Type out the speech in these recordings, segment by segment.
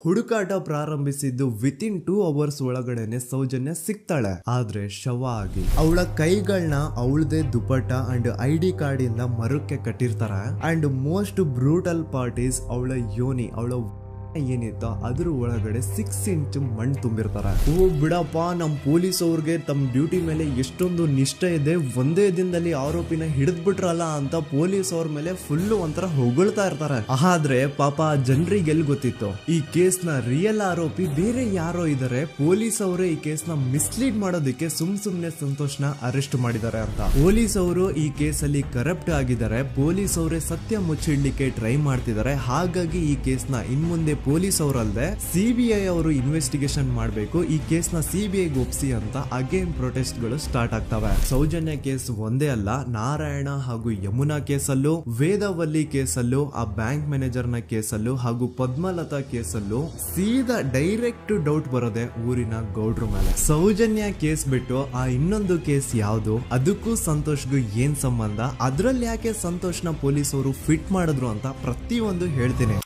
ಹುಡುಕಾಟ ಪ್ರಾರಂಭಿಸಿದ್ದು within 2 hours ಒಳಗಡೆನೆ ಸೌಜನ್ಯ ಸಿಗ್ತಾಳೆ. ಆದ್ರೆ ಶವ ಆಗಿ ಅವಳ ಕೈಗಳನ್ನ ಅವಳದೇ ದುಪಟ್ಟ ಅಂಡ್ ID ಕಾರ್ಡ್ ಇಂದ ಮರಕ್ಕೆ ಕಟ್ಟಿರ್ತಾರೆ. And most brutal part is ಅವಳ ಯೋನಿ, ಅವಳ ಏನಿತ್ತು ಅದ್ರ ಒಳಗಡೆ 6 ಇಂಚ್ ಮಣ್ಣು ತುಂಬಿರ್ತಾರೆ. ಓ ಬಿಡಪ್ಪ, ನಮ್ ಪೊಲೀಸ್ ಅವ್ರಿಗೆ ತಮ್ಮ ಡ್ಯೂಟಿ ಮೇಲೆ ಎಷ್ಟೊಂದು ನಿಷ್ಠೆ ಇದೆ, ಒಂದೇ ದಿನದಲ್ಲಿ ಆರೋಪಿನ ಹಿಡಿದ್ ಬಿಟ್ರಲ್ಲ ಅಂತ ಪೊಲೀಸ್ ಅವ್ರ ಮೇಲೆ ಫುಲ್ ಒಂಥರ ಹೊಗಳ್ತಾ ಇರ್ತಾರೆ. ಆದ್ರೆ ಪಾಪ ಜನರಿಗೆ ಎಲ್ಲಿ ಗೊತ್ತಿತ್ತು ಈ ಕೇಸ್ ನ ರಿಯಲ್ ಆರೋಪಿ ಬೇರೆ ಯಾರೋ ಇದಾರೆ, ಪೊಲೀಸ್ ಅವರೇ ಈ ಕೇಸ್ ನ ಮಿಸ್ಲೀಡ್ ಮಾಡೋದಕ್ಕೆ ಸುಮ್ನೆ ಸಂತೋಷ್ನ ಅರೆಸ್ಟ್ ಮಾಡಿದ್ದಾರೆ ಅಂತ. ಪೊಲೀಸ್ ಅವರು ಈ ಕೇಸ್ ಅಲ್ಲಿ ಕರಪ್ಟ್ ಆಗಿದ್ದಾರೆ, ಪೊಲೀಸ್ ಅವರೇ ಸತ್ಯ ಮುಚ್ಚಿಡ್ಲಿಕ್ಕೆ ಟ್ರೈ ಮಾಡ್ತಿದ್ದಾರೆ. ಹಾಗಾಗಿ ಈ ಕೇಸ್ ನ ಇನ್ಮುಂದೆ ಪೊಲೀಸ್ ಅವರಲ್ಲದೆ CBI ಅವರು ಇನ್ವೆಸ್ಟಿಗೇಷನ್ ಮಾಡಬೇಕು, ಈ ಕೇಸ್ ನ CBI ಒಪ್ಸಿ ಅಂತ ಅಗೇನ್ ಪ್ರೊಟೆಸ್ಟ್ ಗಳು ಸ್ಟಾರ್ಟ್ ಆಗ್ತವೆ. ಸೌಜನ್ಯ ಕೇಸ್ ಒಂದೇ ಅಲ್ಲ, ನಾರಾಯಣ ಹಾಗೂ ಯಮುನಾ ಕೇಸಲ್ಲೂ, ವೇದವಲ್ಲಿ ಕೇಸಲ್ಲೂ, ಆ ಬ್ಯಾಂಕ್ ಮ್ಯಾನೇಜರ್ ನ ಕೇಸಲ್ಲೂ ಹಾಗೂ ಪದ್ಮಲತಾ ಕೇಸಲ್ಲೂ ಸೀದಾ ಡೈರೆಕ್ಟ್ ಡೌಟ್ ಬರೋದೆ ಊರಿನ ಗೌಡ್ರ ಮೇಲೆ. ಸೌಜನ್ಯ ಕೇಸ್ ಬಿಟ್ಟು ಆ ಇನ್ನೊಂದು ಕೇಸ್ ಯಾವುದು, ಅದಕ್ಕೂ ಸಂತೋಷ್ಗೂ ಏನ್ ಸಂಬಂಧ, ಅದ್ರಲ್ಲಿ ಯಾಕೆ ಸಂತೋಷ್ನ ಪೊಲೀಸ್ ಅವರು ಫಿಟ್ ಮಾಡಿದ್ರು ಅಂತ ಪ್ರತಿಯೊಂದು ಹೇಳ್ತೀನಿ.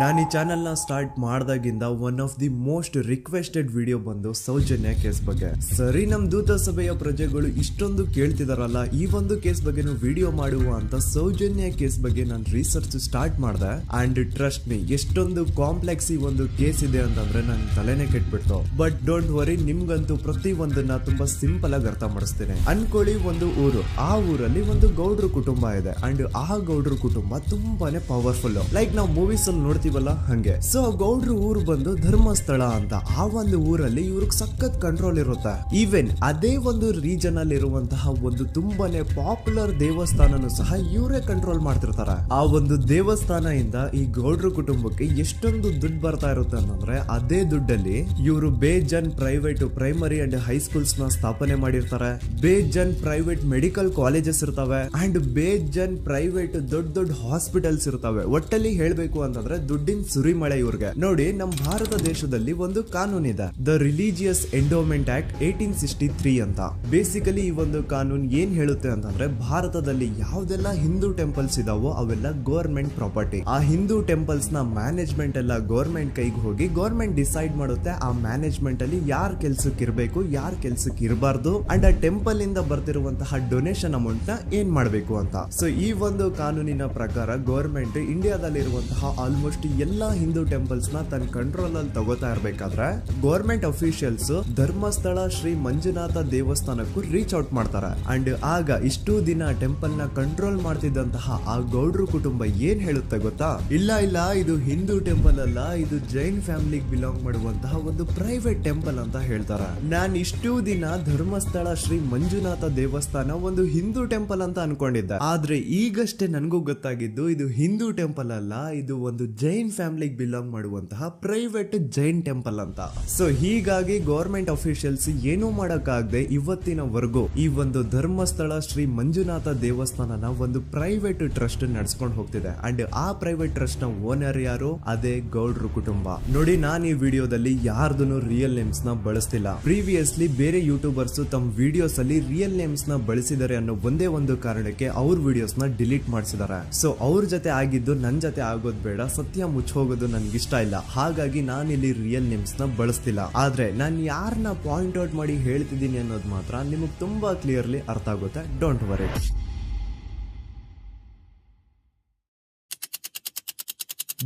ನಾನು ಈ ಚಾನೆಲ್ ನ ಸ್ಟಾರ್ಟ್ ಮಾಡ್ದಾಗಿಂದ one of the most requested video ಬಂದು ಸೌಜನ್ಯ ಕೇಸ್ ಬಗ್ಗೆ. ಸರಿ, ನಮ್ ದೂತ ಸಭೆಯ ಪ್ರಜೆಗಳು ಇಷ್ಟೊಂದು ಕೇಳ್ತಿದಾರಲ್ಲ, ಈ ಒಂದು ಕೇಸ್ ಬಗ್ಗೆ ವಿಡಿಯೋ ಮಾಡುವ ಅಂತ ಸೌಜನ್ಯ ಕೇಸ್ ಬಗ್ಗೆ ನಾನು ರಿಸರ್ಚ್ ಸ್ಟಾರ್ಟ್ ಮಾಡಿದೆ. ಅಂಡ್ ಟ್ರಸ್ಟ್ ಮೀ, ಎಷ್ಟೊಂದು ಕಾಂಪ್ಲೆಕ್ಸ್ ಈ ಒಂದು ಕೇಸ್ ಇದೆ ಅಂತಂದ್ರೆ ನನ್ ತಲೆನೇ ಕೆಟ್ಬಿಡ್ತು. ಬಟ್ ಡೋಂಟ್ ವರಿ, ನಿಮ್ಗಂತೂ ಪ್ರತಿ ಒಂದನ್ನ ತುಂಬಾ ಸಿಂಪಲ್ ಆಗಿ ಅರ್ಥ ಮಾಡಿಸ್ತೇನೆ. ಅನ್ಕೊಳ್ಳಿ, ಒಂದು ಊರು, ಆ ಊರಲ್ಲಿ ಒಂದು ಗೌಡ್ರ ಕುಟುಂಬ ಇದೆ. ಅಂಡ್ ಆ ಗೌಡ್ರ ಕುಟುಂಬ ತುಂಬಾನೇ ಪವರ್ಫುಲ್, ಲೈಕ್ ನಾವು ಮೂವೀಸ್ ಅಲ್ಲಿ ನೋಡ್ತೀವಲ್ಲ ಹಂಗೆ. ಸೊ ಗೌಡ್ರ ಊರು ಬಂದು ಧರ್ಮಸ್ಥಳ ಅಂತ. ಆ ಒಂದು ಊರಲ್ಲಿ ಇವ್ರಿಗೆ ಸಖತ್ ಕಂಟ್ರೋಲ್ ಇರುತ್ತೆ. ಈವನ್ ಅದೇ ಒಂದು ರೀಜನ್ ಅಲ್ಲಿ ಇರುವಂತಹ ಒಂದು ತುಂಬಾನೇ ಪಾಪ್ಯುಲರ್ ದೇವಸ್ಥಾನನು ಸಹ ಇವರೇ ಕಂಟ್ರೋಲ್ ಮಾಡ್ತಿರ್ತಾರೆ. ಆ ಒಂದು ದೇವಸ್ಥಾನ ಇಂದ ಈ ಗೌಡ್ರ ಕುಟುಂಬಕ್ಕೆ ಎಷ್ಟೊಂದು ದುಡ್ಡು ಬರ್ತಾ ಇರುತ್ತೆ ಅಂತಂದ್ರೆ, ಅದೇ ದುಡ್ಡಲ್ಲಿ ಇವರು ಬೇಜನ್ ಪ್ರೈವೇಟ್ ಪ್ರೈಮರಿ ಅಂಡ್ ಹೈಸ್ಕೂಲ್ಸ್ ನ ಸ್ಥಾಪನೆ ಮಾಡಿರ್ತಾರೆ, ಬೇಜನ್ ಪ್ರೈವೇಟ್ ಮೆಡಿಕಲ್ ಕಾಲೇಜಸ್ ಇರ್ತವೆ, ಅಂಡ್ ಬೇಜನ್ ಪ್ರೈವೇಟ್ ದೊಡ್ಡ ಹಾಸ್ಪಿಟಲ್ಸ್ ಇರ್ತವೆ. ಒಟ್ಟಲ್ಲಿ ಹೇಳ್ಬೇಕು ಅಂತಂದ್ರೆ ದುಡ್ಡಿನ ಸುರಿಮಳೆ ಇವ್ರಿಗೆ. ನೋಡಿ, ನಮ್ಮ ಭಾರತ ದೇಶದಲ್ಲಿ ಒಂದು ಕಾನೂನಿದೆ, ದ ರಿಲಿಜಿಯಸ್ ಎಂಡೋಮೆಂಟ್ ಆಕ್ಟ್ 1863 ಅಂತ. ಬೇಸಿಕಲಿ ಈ ಒಂದು ಕಾನೂನು ಏನ್ ಹೇಳುತ್ತೆ ಅಂತಂದ್ರೆ, ಭಾರತದಲ್ಲಿ ಯಾವ್ದೆಲ್ಲ ಹಿಂದೂ ಟೆಂಪಲ್ಸ್ ಇದಾವೋ ಅವೆಲ್ಲ ಗವರ್ಮೆಂಟ್ ಪ್ರಾಪರ್ಟಿ. ಆ ಹಿಂದೂ ಟೆಂಪಲ್ಸ್ ನ ಮ್ಯಾನೇಜ್ಮೆಂಟ್ ಎಲ್ಲ ಗವರ್ಮೆಂಟ್ ಕೈಗೆ ಹೋಗಿ ಗವರ್ಮೆಂಟ್ ಡಿಸೈಡ್ ಮಾಡುತ್ತೆ ಆ ಮ್ಯಾನೇಜ್ಮೆಂಟ್ ಅಲ್ಲಿ ಯಾರ್ ಕೆಲ್ಸಕ್ಕೆ ಇರಬೇಕು, ಯಾರ್ ಕೆಲ್ಸಕ್ಕೆ ಇರಬಾರ್ದು, ಅಂಡ್ ಆ ಟೆಂಪಲ್ ಇಂದ ಬರ್ತಿರುವಂತಹ ಡೊನೇಷನ್ ಅಮೌಂಟ್ ನ ಏನ್ ಮಾಡಬೇಕು ಅಂತ. ಸೊ ಈ ಒಂದು ಕಾನೂನಿನ ಪ್ರಕಾರ ಗವರ್ಮೆಂಟ್ ಇಂಡಿಯಾದಲ್ಲಿ ಇರುವಂತಹ ಆಲ್ಮೋಸ್ಟ್ ಎಲ್ಲಾ ಹಿಂದೂ ಟೆಂಪಲ್ಸ್ ನ ತನ್ನ ಕಂಟ್ರೋಲ್ ಅಲ್ಲಿ ತಗೋತಾ ಇರ್ಬೇಕಾದ್ರೆ ಗವರ್ಮೆಂಟ್ ಅಫಿಷಿಯಲ್ಸ್ ಧರ್ಮಸ್ಥಳ ಶ್ರೀ ಮಂಜುನಾಥ ದೇವಸ್ಥಾನಕ್ಕೂ ರೀಚ್ ಔಟ್ ಮಾಡ್ತಾರೆ. ಅಂಡ್ ಆಗ ಇಷ್ಟು ದಿನ ಟೆಂಪಲ್ ನ ಕಂಟ್ರೋಲ್ ಮಾಡ್ತಿದ್ದಂತಹ ಆ ಗೌಡ್ರ ಕುಟುಂಬ ಏನ್ ಹೇಳುತ್ತೆ ಗೊತ್ತಾ, ಇಲ್ಲ ಇದು ಹಿಂದೂ ಟೆಂಪಲ್ ಅಲ್ಲ, ಇದು ಜೈನ್ ಫ್ಯಾಮಿಲಿಗೆ ಬಿಲಾಂಗ್ ಮಾಡುವಂತಹ ಒಂದು ಪ್ರೈವೇಟ್ ಟೆಂಪಲ್ ಅಂತ ಹೇಳ್ತಾರೆ. ನಾನು ಇಷ್ಟು ದಿನ ಧರ್ಮಸ್ಥಳ ಶ್ರೀ ಮಂಜುನಾಥ ದೇವಸ್ಥಾನ ಒಂದು ಹಿಂದೂ ಟೆಂಪಲ್ ಅಂತ ಅನ್ಕೊಂಡಿದ್ದೆ. ಆದ್ರೆ ಈಗಷ್ಟೇ ನನಗೂ ಗೊತ್ತಾಗಿದ್ದು ಇದು ಹಿಂದೂ ಟೆಂಪಲ್ ಅಲ್ಲ, ಇದು ಒಂದು ಜೈನ್ ಫ್ಯಾಮಿಲಿಗೆ ಬಿಲಾಂಗ್ ಮಾಡುವಂತಹ ಪ್ರೈವೇಟ್ ಜೈನ್ ಟೆಂಪಲ್ ಅಂತ. ಸೊ ಹೀಗಾಗಿ ಗವರ್ಮೆಂಟ್ ಅಫಿಷಿಯಲ್ಸ್ ಏನೂ ಮಾಡಕ್ಕಾಗದೆ ಇವತ್ತಿನವರೆಗೂ ಈ ಒಂದು ಧರ್ಮಸ್ಥಳ ಶ್ರೀ ಮಂಜುನಾಥ ದೇವಸ್ಥಾನನ ಒಂದು ಪ್ರೈವೇಟ್ ಟ್ರಸ್ಟ್ ನಡೆಸ್ಕೊಂಡು ಹೋಗ್ತಿದೆ. ಅಂಡ್ ಆ ಪ್ರೈವೇಟ್ ಟ್ರಸ್ಟ್ ನ ಓನರ್ ಯಾರು, ಅದೇ ಗೌಡ್ರ ಕುಟುಂಬ. ನೋಡಿ, ನಾನು ಈ ವಿಡಿಯೋದಲ್ಲಿ ಯಾರ್ದು ರಿಯಲ್ ನೇಮ್ಸ್ ನ ಬಳಸ್ತಿಲ್ಲ. ಪ್ರೀವಿಯಸ್ಲಿ ಬೇರೆ ಯೂಟ್ಯೂಬರ್ಸ್ ತಮ್ಮ ವಿಡಿಯೋಸ್ ಅಲ್ಲಿ ರಿಯಲ್ ನೇಮ್ಸ್ ನ ಬಳಸಿದ್ದಾರೆ ಅನ್ನೋ ಒಂದೇ ಒಂದು ಕಾರಣಕ್ಕೆ ಅವ್ರ ವಿಡಿಯೋಸ್ ನ ಡಿಲೀಟ್ ಮಾಡಿಸಿದ್ದಾರೆ. ಸೊ ಅವ್ರ ಜೊತೆ ಆಗಿದ್ದು ನನ್ ಜೊತೆ ಆಗೋದ್ ಬೇಡ, ಸತ್ಯ ಮುಚ್ಚೋಗೋದು ನನ್ಗೆ ಇಷ್ಟ ಇಲ್ಲ. ಹಾಗಾಗಿ ನಾನು ಇಲ್ಲಿ ರಿಯಲ್ ನೇಮ್ಸ್ ನ ಬಳಸ್ತಿಲ್ಲ. ಆದ್ರೆ ನಾನು ಯಾರನ್ನ ಪಾಯಿಂಟ್ ಔಟ್ ಮಾಡಿ ಹೇಳ್ತಿದ್ದೀನಿ ಅನ್ನೋದು ಮಾತ್ರ ನಿಮಗೆ ತುಂಬಾ ಕ್ಲಿಯರ್ಲಿ ಅರ್ಥ ಆಗುತ್ತೆ. Don't worry.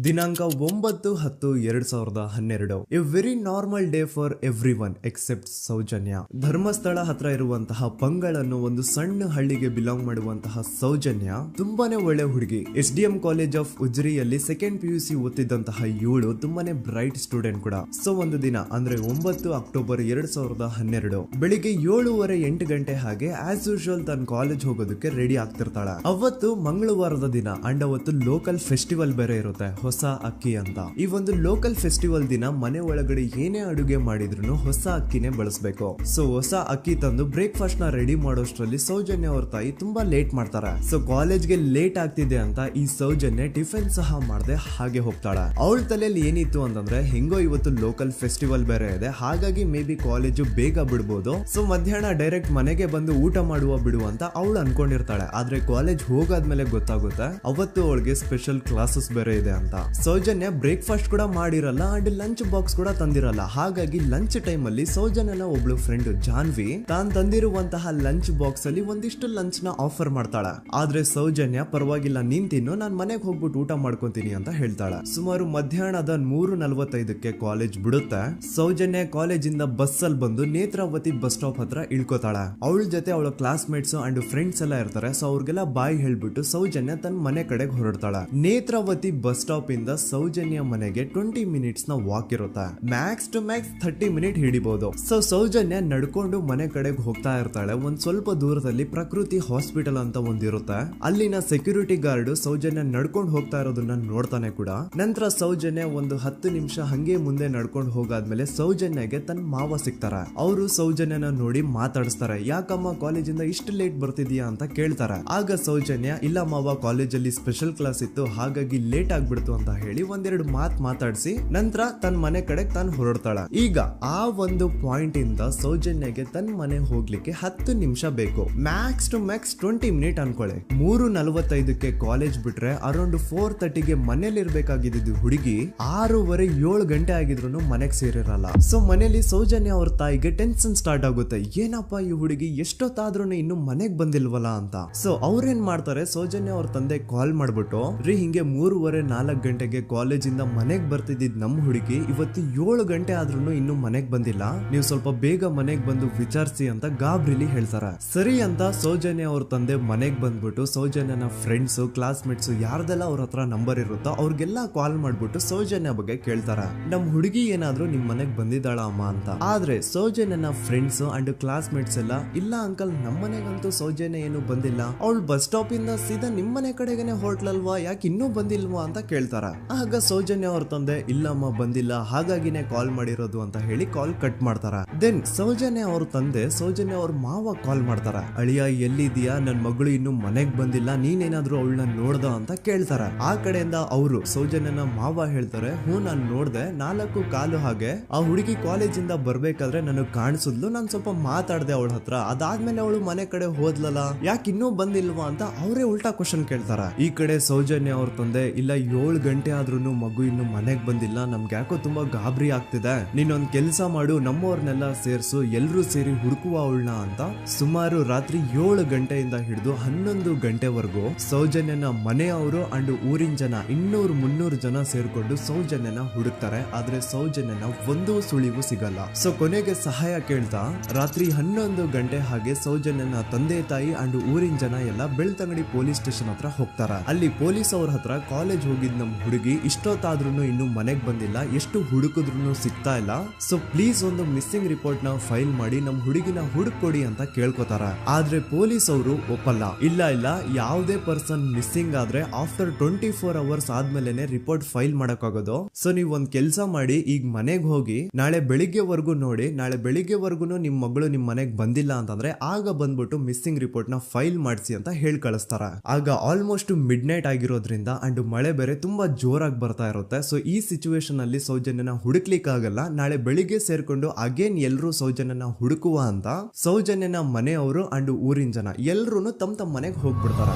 ದಿನಾಂಕ 9/10/2012. A very normal day for every one except Soujanya. Dharmasthala ಹತ್ರ ಇರುವಂತಹ ಪಂಗಳ್ ಅನ್ನೋ ಒಂದು ಸಣ್ಣ ಹಳ್ಳಿಗೆ ಬಿಲಾಂಗ್ ಮಾಡುವಂತಹ ಸೌಜನ್ಯ ತುಂಬಾನೇ ಒಳ್ಳೆ ಹುಡುಗಿ. SDM ಕಾಲೇಜ್ ಆಫ್ ಉಜ್ರಿಯಲ್ಲಿ 2nd PUC ಓದ್ತಿದ್ದಂತಹ ಇವಳು ತುಂಬಾನೇ ಬ್ರೈಟ್ ಸ್ಟೂಡೆಂಟ್ ಕೂಡ. ಸೊ ಒಂದು ದಿನ ಅಂದ್ರೆ 9 ಅಕ್ಟೋಬರ್ 2012 ಬೆಳಿಗ್ಗೆ 7:30-8 ಗಂಟೆ ಹಾಗೆ ಆಸ್ ಯೂಶುವಲ್ ತನ್ನ ಕಾಲೇಜ್ ಹೋಗೋದಕ್ಕೆ ರೆಡಿ ಆಗ್ತಿರ್ತಾಳೆ. ಅವತ್ತು ಮಂಗಳವಾರದ ದಿನ ಅಂಡ್ ಅವತ್ತು ಲೋಕಲ್ ಫೆಸ್ಟಿವಲ್ ಬೇರೆ ಇರುತ್ತೆ, ಹೊಸ ಅಕ್ಕಿ ಅಂತ. ಈ ಒಂದು ಲೋಕಲ್ ಫೆಸ್ಟಿವಲ್ ದಿನ ಮನೆ ಒಳಗಡೆ ಏನೇ ಅಡುಗೆ ಮಾಡಿದ್ರು ಹೊಸ ಅಕ್ಕಿನೇ ಬಳಸಬೇಕು. ಸೊ ಹೊಸ ಅಕ್ಕಿ ತಂದು ಬ್ರೇಕ್ಫಾಸ್ಟ್ ನ ರೆಡಿ ಮಾಡೋಷ್ಟ್ರಲ್ಲಿ ಸೌಜನ್ಯ ಅವ್ರ ತಾಯಿ ತುಂಬಾ ಲೇಟ್ ಮಾಡ್ತಾರೆ. ಸೊ ಕಾಲೇಜ್ಗೆ ಲೇಟ್ ಆಗ್ತಿದೆ ಅಂತ ಈ ಸೌಜನ್ಯ ಟಿಫಿನ್ ಸಹ ಮಾಡದೆ ಹಾಗೆ ಹೋಗ್ತಾಳೆ. ಅವಳ ತಲೆಯಲ್ಲಿ ಏನಿತ್ತು ಅಂತಂದ್ರೆ, ಹೆಂಗೋ ಇವತ್ತು ಲೋಕಲ್ ಫೆಸ್ಟಿವಲ್ ಬೇರೆ ಇದೆ, ಹಾಗಾಗಿ ಮೇ ಬಿ ಕಾಲೇಜು ಬೇಗ ಬಿಡ್ಬೋದು, ಸೊ ಮಧ್ಯಾಹ್ನ ಡೈರೆಕ್ಟ್ ಮನೆಗೆ ಬಂದು ಊಟ ಮಾಡುವ ಬಿಡು ಅಂತ ಅವಳು ಅನ್ಕೊಂಡಿರ್ತಾಳೆ. ಆದ್ರೆ ಕಾಲೇಜ್ ಹೋಗಾದ್ಮೇಲೆ ಗೊತ್ತಾಗುತ್ತೆ ಅವತ್ತು ಅವಳಿಗೆ ಸ್ಪೆಷಲ್ ಕ್ಲಾಸಸ್ ಬೇರೆ ಇದೆ ಅಂತ. ಸೌಜನ್ಯ ಬ್ರೇಕ್ಫಾಸ್ಟ್ ಕೂಡ ಮಾಡಿರಲ್ಲ ಅಂಡ್ ಲಂಚ್ ಬಾಕ್ಸ್ ಕೂಡ ತಂದಿರಲ್ಲ. ಹಾಗಾಗಿ ಲಂಚ್ ಟೈಮ್ ಅಲ್ಲಿ ಸೌಜನ್ಯನ ಒಬ್ಳು ಫ್ರೆಂಡ್ ಜಾನ್ವಿ ತಾನ್ ತಂದಿರುವಂತಹ ಲಂಚ್ ಬಾಕ್ಸ್ ಅಲ್ಲಿ ಒಂದಿಷ್ಟು ಲಂಚ್ ನ ಆಫರ್ ಮಾಡ್ತಾಳ. ಆದ್ರೆ ಸೌಜನ್ಯ ಪರವಾಗಿಲ್ಲ ನೀನ್ ತಿನ್ನು, ನಾನ್ ಮನೆಗೆ ಹೋಗ್ಬಿಟ್ಟು ಊಟ ಮಾಡ್ಕೊಂತೀನಿ ಅಂತ ಹೇಳ್ತಾಳ. ಸುಮಾರು ಮಧ್ಯಾಹ್ನದ 3:45ಕ್ಕೆ ಕಾಲೇಜ್ ಬಿಡುತ್ತೆ. ಸೌಜನ್ಯ ಕಾಲೇಜ್ ಇಂದ ಬಸ್ ಅಲ್ಲಿ ಬಂದು ನೇತ್ರಾವತಿ ಬಸ್ ಸ್ಟಾಪ್ ಹತ್ರ ಇಳ್ಕೋತಾಳ. ಅವಳ ಜೊತೆ ಅವಳ ಕ್ಲಾಸ್ ಮೇಟ್ಸ್ ಅಂಡ್ ಫ್ರೆಂಡ್ಸ್ ಎಲ್ಲ ಇರ್ತಾರೆ. ಸೊ ಅವ್ರಿಗೆಲ್ಲ ಬಾಯ್ ಹೇಳ್ಬಿಟ್ಟು ಸೌಜನ್ಯ ತನ್ನ ಮನೆ ಕಡೆಗೆ ಹೊರಡ್ತಾಳ. ನೇತ್ರಾವತಿ ಬಸ್ ಸ್ಟಾಪ್ ಇಂದ ಸೌಜನ್ಯ ಮನೆಗೆ 20 ಮಿನಿಟ್ಸ್ ನ ವಾಕ್ ಇರುತ್ತೆ. ಮ್ಯಾಕ್ಸ್ ಟು ಮ್ಯಾಕ್ಸ್ 30 ಮಿನಿಟ್ ಹಿಡಿಬಹುದು. ಸೊ ಸೌಜನ್ಯ ನಡ್ಕೊಂಡು ಮನೆ ಕಡೆಗೆ ಹೋಗ್ತಾ ಇರ್ತಾಳೆ. ಒಂದ್ ಸ್ವಲ್ಪ ದೂರದಲ್ಲಿ ಪ್ರಕೃತಿ ಹಾಸ್ಪಿಟಲ್ ಅಂತ ಒಂದಿರುತ್ತೆ. ಅಲ್ಲಿನ ಸೆಕ್ಯೂರಿಟಿ ಗಾರ್ಡ್ ಸೌಜನ್ಯ ನಡ್ಕೊಂಡು ಹೋಗ್ತಾ ಇರೋದನ್ನ ನೋಡ್ತಾನೆ ಕೂಡ. ನಂತರ ಸೌಜನ್ಯ ಒಂದು 10 ನಿಮಿಷ ಹಂಗೆ ಮುಂದೆ ನಡ್ಕೊಂಡು ಹೋಗಾದ್ಮೇಲೆ ಸೌಜನ್ಯಗೆ ತನ್ನ ಮಾವ ಸಿಗ್ತಾರ. ಅವರು ಸೌಜನ್ಯನ ನೋಡಿ ಮಾತಾಡಿಸ್ತಾರೆ. ಯಾಕಮ್ಮ ಕಾಲೇಜಿಂದ ಇಷ್ಟು ಲೇಟ್ ಬರ್ತಿದ್ಯಾ ಅಂತ ಕೇಳ್ತಾರೆ. ಆಗ ಸೌಜನ್ಯ ಇಲ್ಲ ಮಾವ, ಕಾಲೇಜಲ್ಲಿ ಸ್ಪೆಷಲ್ ಕ್ಲಾಸ್ ಇತ್ತು ಹಾಗಾಗಿ ಲೇಟ್ ಆಗ್ಬಿಡ್ತು ಅಂತ ಹೇಳಿ ಒಂದೆರಡು ಮಾತಾಡಿಸಿ ನಂತರ ತನ್ನ ಮನೆ ಕಡೆ ತಾನು ಹೊರಡ್ತಾಳ. ಈಗ ಆ ಒಂದು ಪಾಯಿಂಟ್ ಇಂದ ಸೌಜನ್ಯಗೆ ತನ್ನ ಮನೆ ಹೋಗ್ಲಿಕ್ಕೆ 10 ನಿಮಿಷ ಬೇಕು. ಮ್ಯಾಕ್ಸ್ ಟು ಮ್ಯಾಕ್ಸ್ 20 ಮಿನಿಟ್ ಅನ್ಕೊಳ್ಳಿ. 3:45ಕ್ಕೆ ಕಾಲೇಜ್ ಬಿಟ್ರೆ ಅರೌಂಡ್ 4:30ಗೆ ಮನೇಲಿ ಇರ್ಬೇಕಾಗಿದ್ದು ಹುಡುಗಿ 6:30-7 ಗಂಟೆ ಆಗಿದ್ರು ಮನೆಗೆ ಸೇರಿರಲ್ಲ. ಸೊ ಮನೇಲಿ ಸೌಜನ್ಯ ಅವ್ರ ತಾಯಿಗೆ ಟೆನ್ಷನ್ ಸ್ಟಾರ್ಟ್ ಆಗುತ್ತೆ. ಏನಪ್ಪಾ ಈ ಹುಡುಗಿ ಎಷ್ಟೊತ್ತಾದ್ರೂ ಇನ್ನು ಮನೆಗ್ ಬಂದಿಲ್ವಲ್ಲ ಅಂತ. ಸೊ ಅವ್ರೇನ್ ಮಾಡ್ತಾರೆ, ಸೌಜನ್ಯ ಅವ್ರ ತಂದೆ ಕಾಲ್ ಮಾಡ್ಬಿಟ್ಟು ರೀ ಹಿಂಗೆ 3:30-4 ಗಂಟೆಗೆ ಕಾಲೇಜ್ ಇಂದ ಮನೆಗ್ ಬರ್ತಿದ್ದಿದ್ ನಮ್ ಹುಡುಗಿ ಇವತ್ತು 7 ಗಂಟೆ ಆದ್ರೂ ಇನ್ನು ಮನೆಗ್ ಬಂದಿಲ್ಲ, ನೀವು ಸ್ವಲ್ಪ ಬೇಗ ಮನೆಗ್ ಬಂದು ವಿಚಾರಿಸಿ ಅಂತ ಗಾಬ್ರಿಲಿ ಹೇಳ್ತಾರ. ಸರಿ ಅಂತ ಸೌಜನ್ಯ ಅವ್ರ ತಂದೆ ಮನೆಗ್ ಬಂದ್ಬಿಟ್ಟು ಸೌಜನ್ಯನ ಫ್ರೆಂಡ್ಸ್ ಕ್ಲಾಸ್ ಮೇಟ್ಸ್ ಯಾರ್ದೆಲ್ಲ ಅವ್ರ ಹತ್ರ ನಂಬರ್ ಇರುತ್ತೋ ಅವ್ರಿಗೆಲ್ಲ ಕಾಲ್ ಮಾಡ್ಬಿಟ್ಟು ಸೌಜನ್ಯ ಬಗ್ಗೆ ಕೇಳ್ತಾರ. ನಮ್ ಹುಡುಗಿ ಏನಾದ್ರು ನಿಮ್ ಮನೆಗ್ ಬಂದಿದ್ದಾಳ ಅಮ್ಮ ಅಂತ. ಆದ್ರೆ ಸೌಜನ್ಯನ ಫ್ರೆಂಡ್ಸ್ ಅಂಡ್ ಕ್ಲಾಸ್ ಮೇಟ್ಸ್ ಎಲ್ಲ ಇಲ್ಲ ಅಂಕಲ್ ನಮ್ ಮನೆಗಂತೂ ಸೌಜನ್ಯ ಏನು ಬಂದಿಲ್ಲ, ಅವಳು ಬಸ್ ಸ್ಟಾಪ್ ಇಂದ ಸೀದಾ ನಿಮ್ ಮನೆ ಕಡೆಗೇನೆ ಹೊರಟ್ಲಲ್ವಾ, ಯಾಕೆ ಇನ್ನೂ ಬಂದಿಲ್ವಾ ಅಂತ ಕೇಳ್ತಾರ. ಆಗ ಸೌಜನ್ಯ ಅವ್ರ ತಂದೆ ಇಲ್ಲಮ್ಮ ಬಂದಿಲ್ಲ ಹಾಗಾಗಿನೇ ಕಾಲ್ ಮಾಡಿರೋದು ಅಂತ ಹೇಳಿ ಕಾಲ್ ಕಟ್ ಮಾಡ್ತಾರ. ದೆನ್ ಸೌಜನ್ಯ ಅವ್ರ ತಂದೆ ಸೌಜನ್ಯ ಅವ್ರ ಮಾವ ಕಾಲ್ ಮಾಡ್ತಾರ. ಅಳಿಯ ಎಲ್ಲಿದ್ಯಾ, ನನ್ ಮಗಳು ಇನ್ನು ಮನೆಗ್ ಬಂದಿಲ್ಲ, ನೀನೇನಾದ್ರೂ ಅವಳನ್ನ ನೋಡ್ದ ಅಂತ ಕೇಳ್ತಾರ. ಆ ಕಡೆಯಿಂದ ಅವರು ಸೌಜನ್ಯನ ಮಾವ ಹೇಳ್ತಾರೆ, ಹ್ಞೂ ನಾನ್ ನೋಡ್ದೆ, 4 ಕಾಲು ಹಾಗೆ ಆ ಹುಡುಗಿ ಕಾಲೇಜ್ ಇಂದ ಬರ್ಬೇಕಾದ್ರೆ ನನಗ್ ಕಾಣಿಸಿದ್ಲು, ನಾನ್ ಸ್ವಲ್ಪ ಮಾತಾಡ್ದೆ ಅವಳ ಹತ್ರ, ಅದಾದ್ಮೇಲೆ ಅವಳು ಮನೆ ಕಡೆ ಹೋದ್ಲಲ್ಲ, ಯಾಕೆ ಇನ್ನೂ ಬಂದಿಲ್ವಾ ಅಂತ ಅವರೇ ಉಲ್ಟಾ ಕ್ವಶನ್ ಕೇಳ್ತಾರ. ಈ ಕಡೆ ಸೌಜನ್ಯ ಅವ್ರ ತಂದೆ ಇಲ್ಲ 7 ಗಂಟೆ ಆದ್ರೂ ಮಗು ಇನ್ನು ಮನೆಗ್ ಬಂದಿಲ್ಲ, ನಮ್ಗೆ ಯಾಕೋ ತುಂಬಾ ಗಾಬರಿ ಆಗ್ತಿದೆ, ನೀನೊಂದ್ ಕೆಲ್ಸ ಮಾಡು ನಮ್ಮವ್ರನ್ನೆಲ್ಲ ಸೇರ್ಸು ಎಲ್ರೂ ಸೇರಿ ಹುಡುಕುವ ಅವಳನ್ನ ಅಂತ ಸುಮಾರು ರಾತ್ರಿ 7 ಗಂಟೆಯಿಂದ ಹಿಡಿದು 11 ಗಂಟೆವರೆಗೂ ಸೌಜನ್ಯನ ಮನೆಯವರು ಅಂಡ್ ಊರಿನ ಜನ 200-300 ಜನ ಸೇರ್ಕೊಂಡು ಸೌಜನ್ಯನ ಹುಡುಕ್ತಾರೆ. ಆದ್ರೆ ಸೌಜನ್ಯನ ಒಂದು ಸುಳಿವು ಸಿಗಲ್ಲ. ಸೊ ಕೊನೆಗೆ ಸಹಾಯ ಕೇಳ್ತಾ ರಾತ್ರಿ 11 ಗಂಟೆ ಹಾಗೆ ಸೌಜನ್ಯನ ತಂದೆ ತಾಯಿ ಅಂಡ್ ಊರಿನ ಜನ ಎಲ್ಲ ಬೆಳ್ತಂಗಡಿ ಪೊಲೀಸ್ ಸ್ಟೇಷನ್ ಹತ್ರ ಹೋಗ್ತಾರ. ಅಲ್ಲಿ ಪೊಲೀಸ್ ಅವ್ರ ಹತ್ರ ಕಾಲೇಜ್ ಹೋಗಿದ್ ನಮ್ ಹುಡುಗಿ ಇಷ್ಟೊತ್ತಾದ್ರೂ ಇನ್ನು ಮನೆಗ್ ಬಂದಿಲ್ಲ, ಎಷ್ಟು ಹುಡುಕಿದ್ರು ಸಿಗ್ತಾ ಇಲ್ಲ, ಸೊ ಪ್ಲೀಸ್ ಒಂದು ಮಿಸ್ಸಿಂಗ್ ರಿಪೋರ್ಟ್ ನ ಫೈಲ್ ಮಾಡಿ ನಮ್ ಹುಡುಗಿನ ಹುಡುಕೊಡಿ ಅಂತ ಕೇಳ್ಕೊತಾರ. ಆದ್ರೆ ಪೊಲೀಸ್ ಅವರು ಒಪ್ಪಲ್ಲ. ಇಲ್ಲ ಯಾವುದೇ ಪರ್ಸನ್ ಮಿಸ್ಸಿಂಗ್ ಆದ್ರೆ ಆಫ್ಟರ್ 24 ಅವರ್ಸ್ ಆದ್ಮೇಲೆ ರಿಪೋರ್ಟ್ ಫೈಲ್ ಮಾಡಕ್ಕಾಗೋದು. ಸೊ ನೀವ್ ಒಂದ್ ಕೆಲ್ಸ ಮಾಡಿ, ಈಗ ಮನೆಗ್ ಹೋಗಿ ನಾಳೆ ಬೆಳಿಗ್ಗೆವರೆಗೂ ನೋಡಿ, ನಾಳೆ ಬೆಳಿಗ್ಗೆವರೆಗೂ ನಿಮ್ ಮಗಳು ನಿಮ್ ಮನೆಗ್ ಬಂದಿಲ್ಲ ಅಂತಂದ್ರೆ ಆಗ ಬಂದ್ಬಿಟ್ಟು ಮಿಸ್ಸಿಂಗ್ ರಿಪೋರ್ಟ್ ನ ಫೈಲ್ ಮಾಡಿಸಿ ಅಂತ ಹೇಳಿ ಕಳಿಸ್ತಾರ. ಆಗ ಆಲ್ಮೋಸ್ಟ್ ಮಿಡ್ ನೈಟ್ ಆಗಿರೋದ್ರಿಂದ ಅಂಡ್ ಮಳೆ ಬೇರೆ ತುಂಬಾ ಜೋರಾಗಿ ಬರ್ತಾ ಇರುತ್ತೆ. ಸೊ ಈ ಸಿಚುವೇಶನ್ ಅಲ್ಲಿ ಸೌಜನ್ಯನ ಹುಡುಕ್ಲಿಕ್ಕೆ ಆಗಲ್ಲ. ನಾಳೆ ಬೆಳಿಗ್ಗೆ ಸೇರ್ಕೊಂಡು ಅಗೇನ್ ಎಲ್ರು ಸೌಜನ್ಯನ ಹುಡುಕುವ ಅಂತ ಸೌಜನ್ಯನ ಮನೆಯವರು ಅಂಡ್ ಊರಿನ ಜನ ಎಲ್ರು ತಮ್ಮ ಮನೆಗೆ ಹೋಗ್ಬಿಡ್ತಾರ.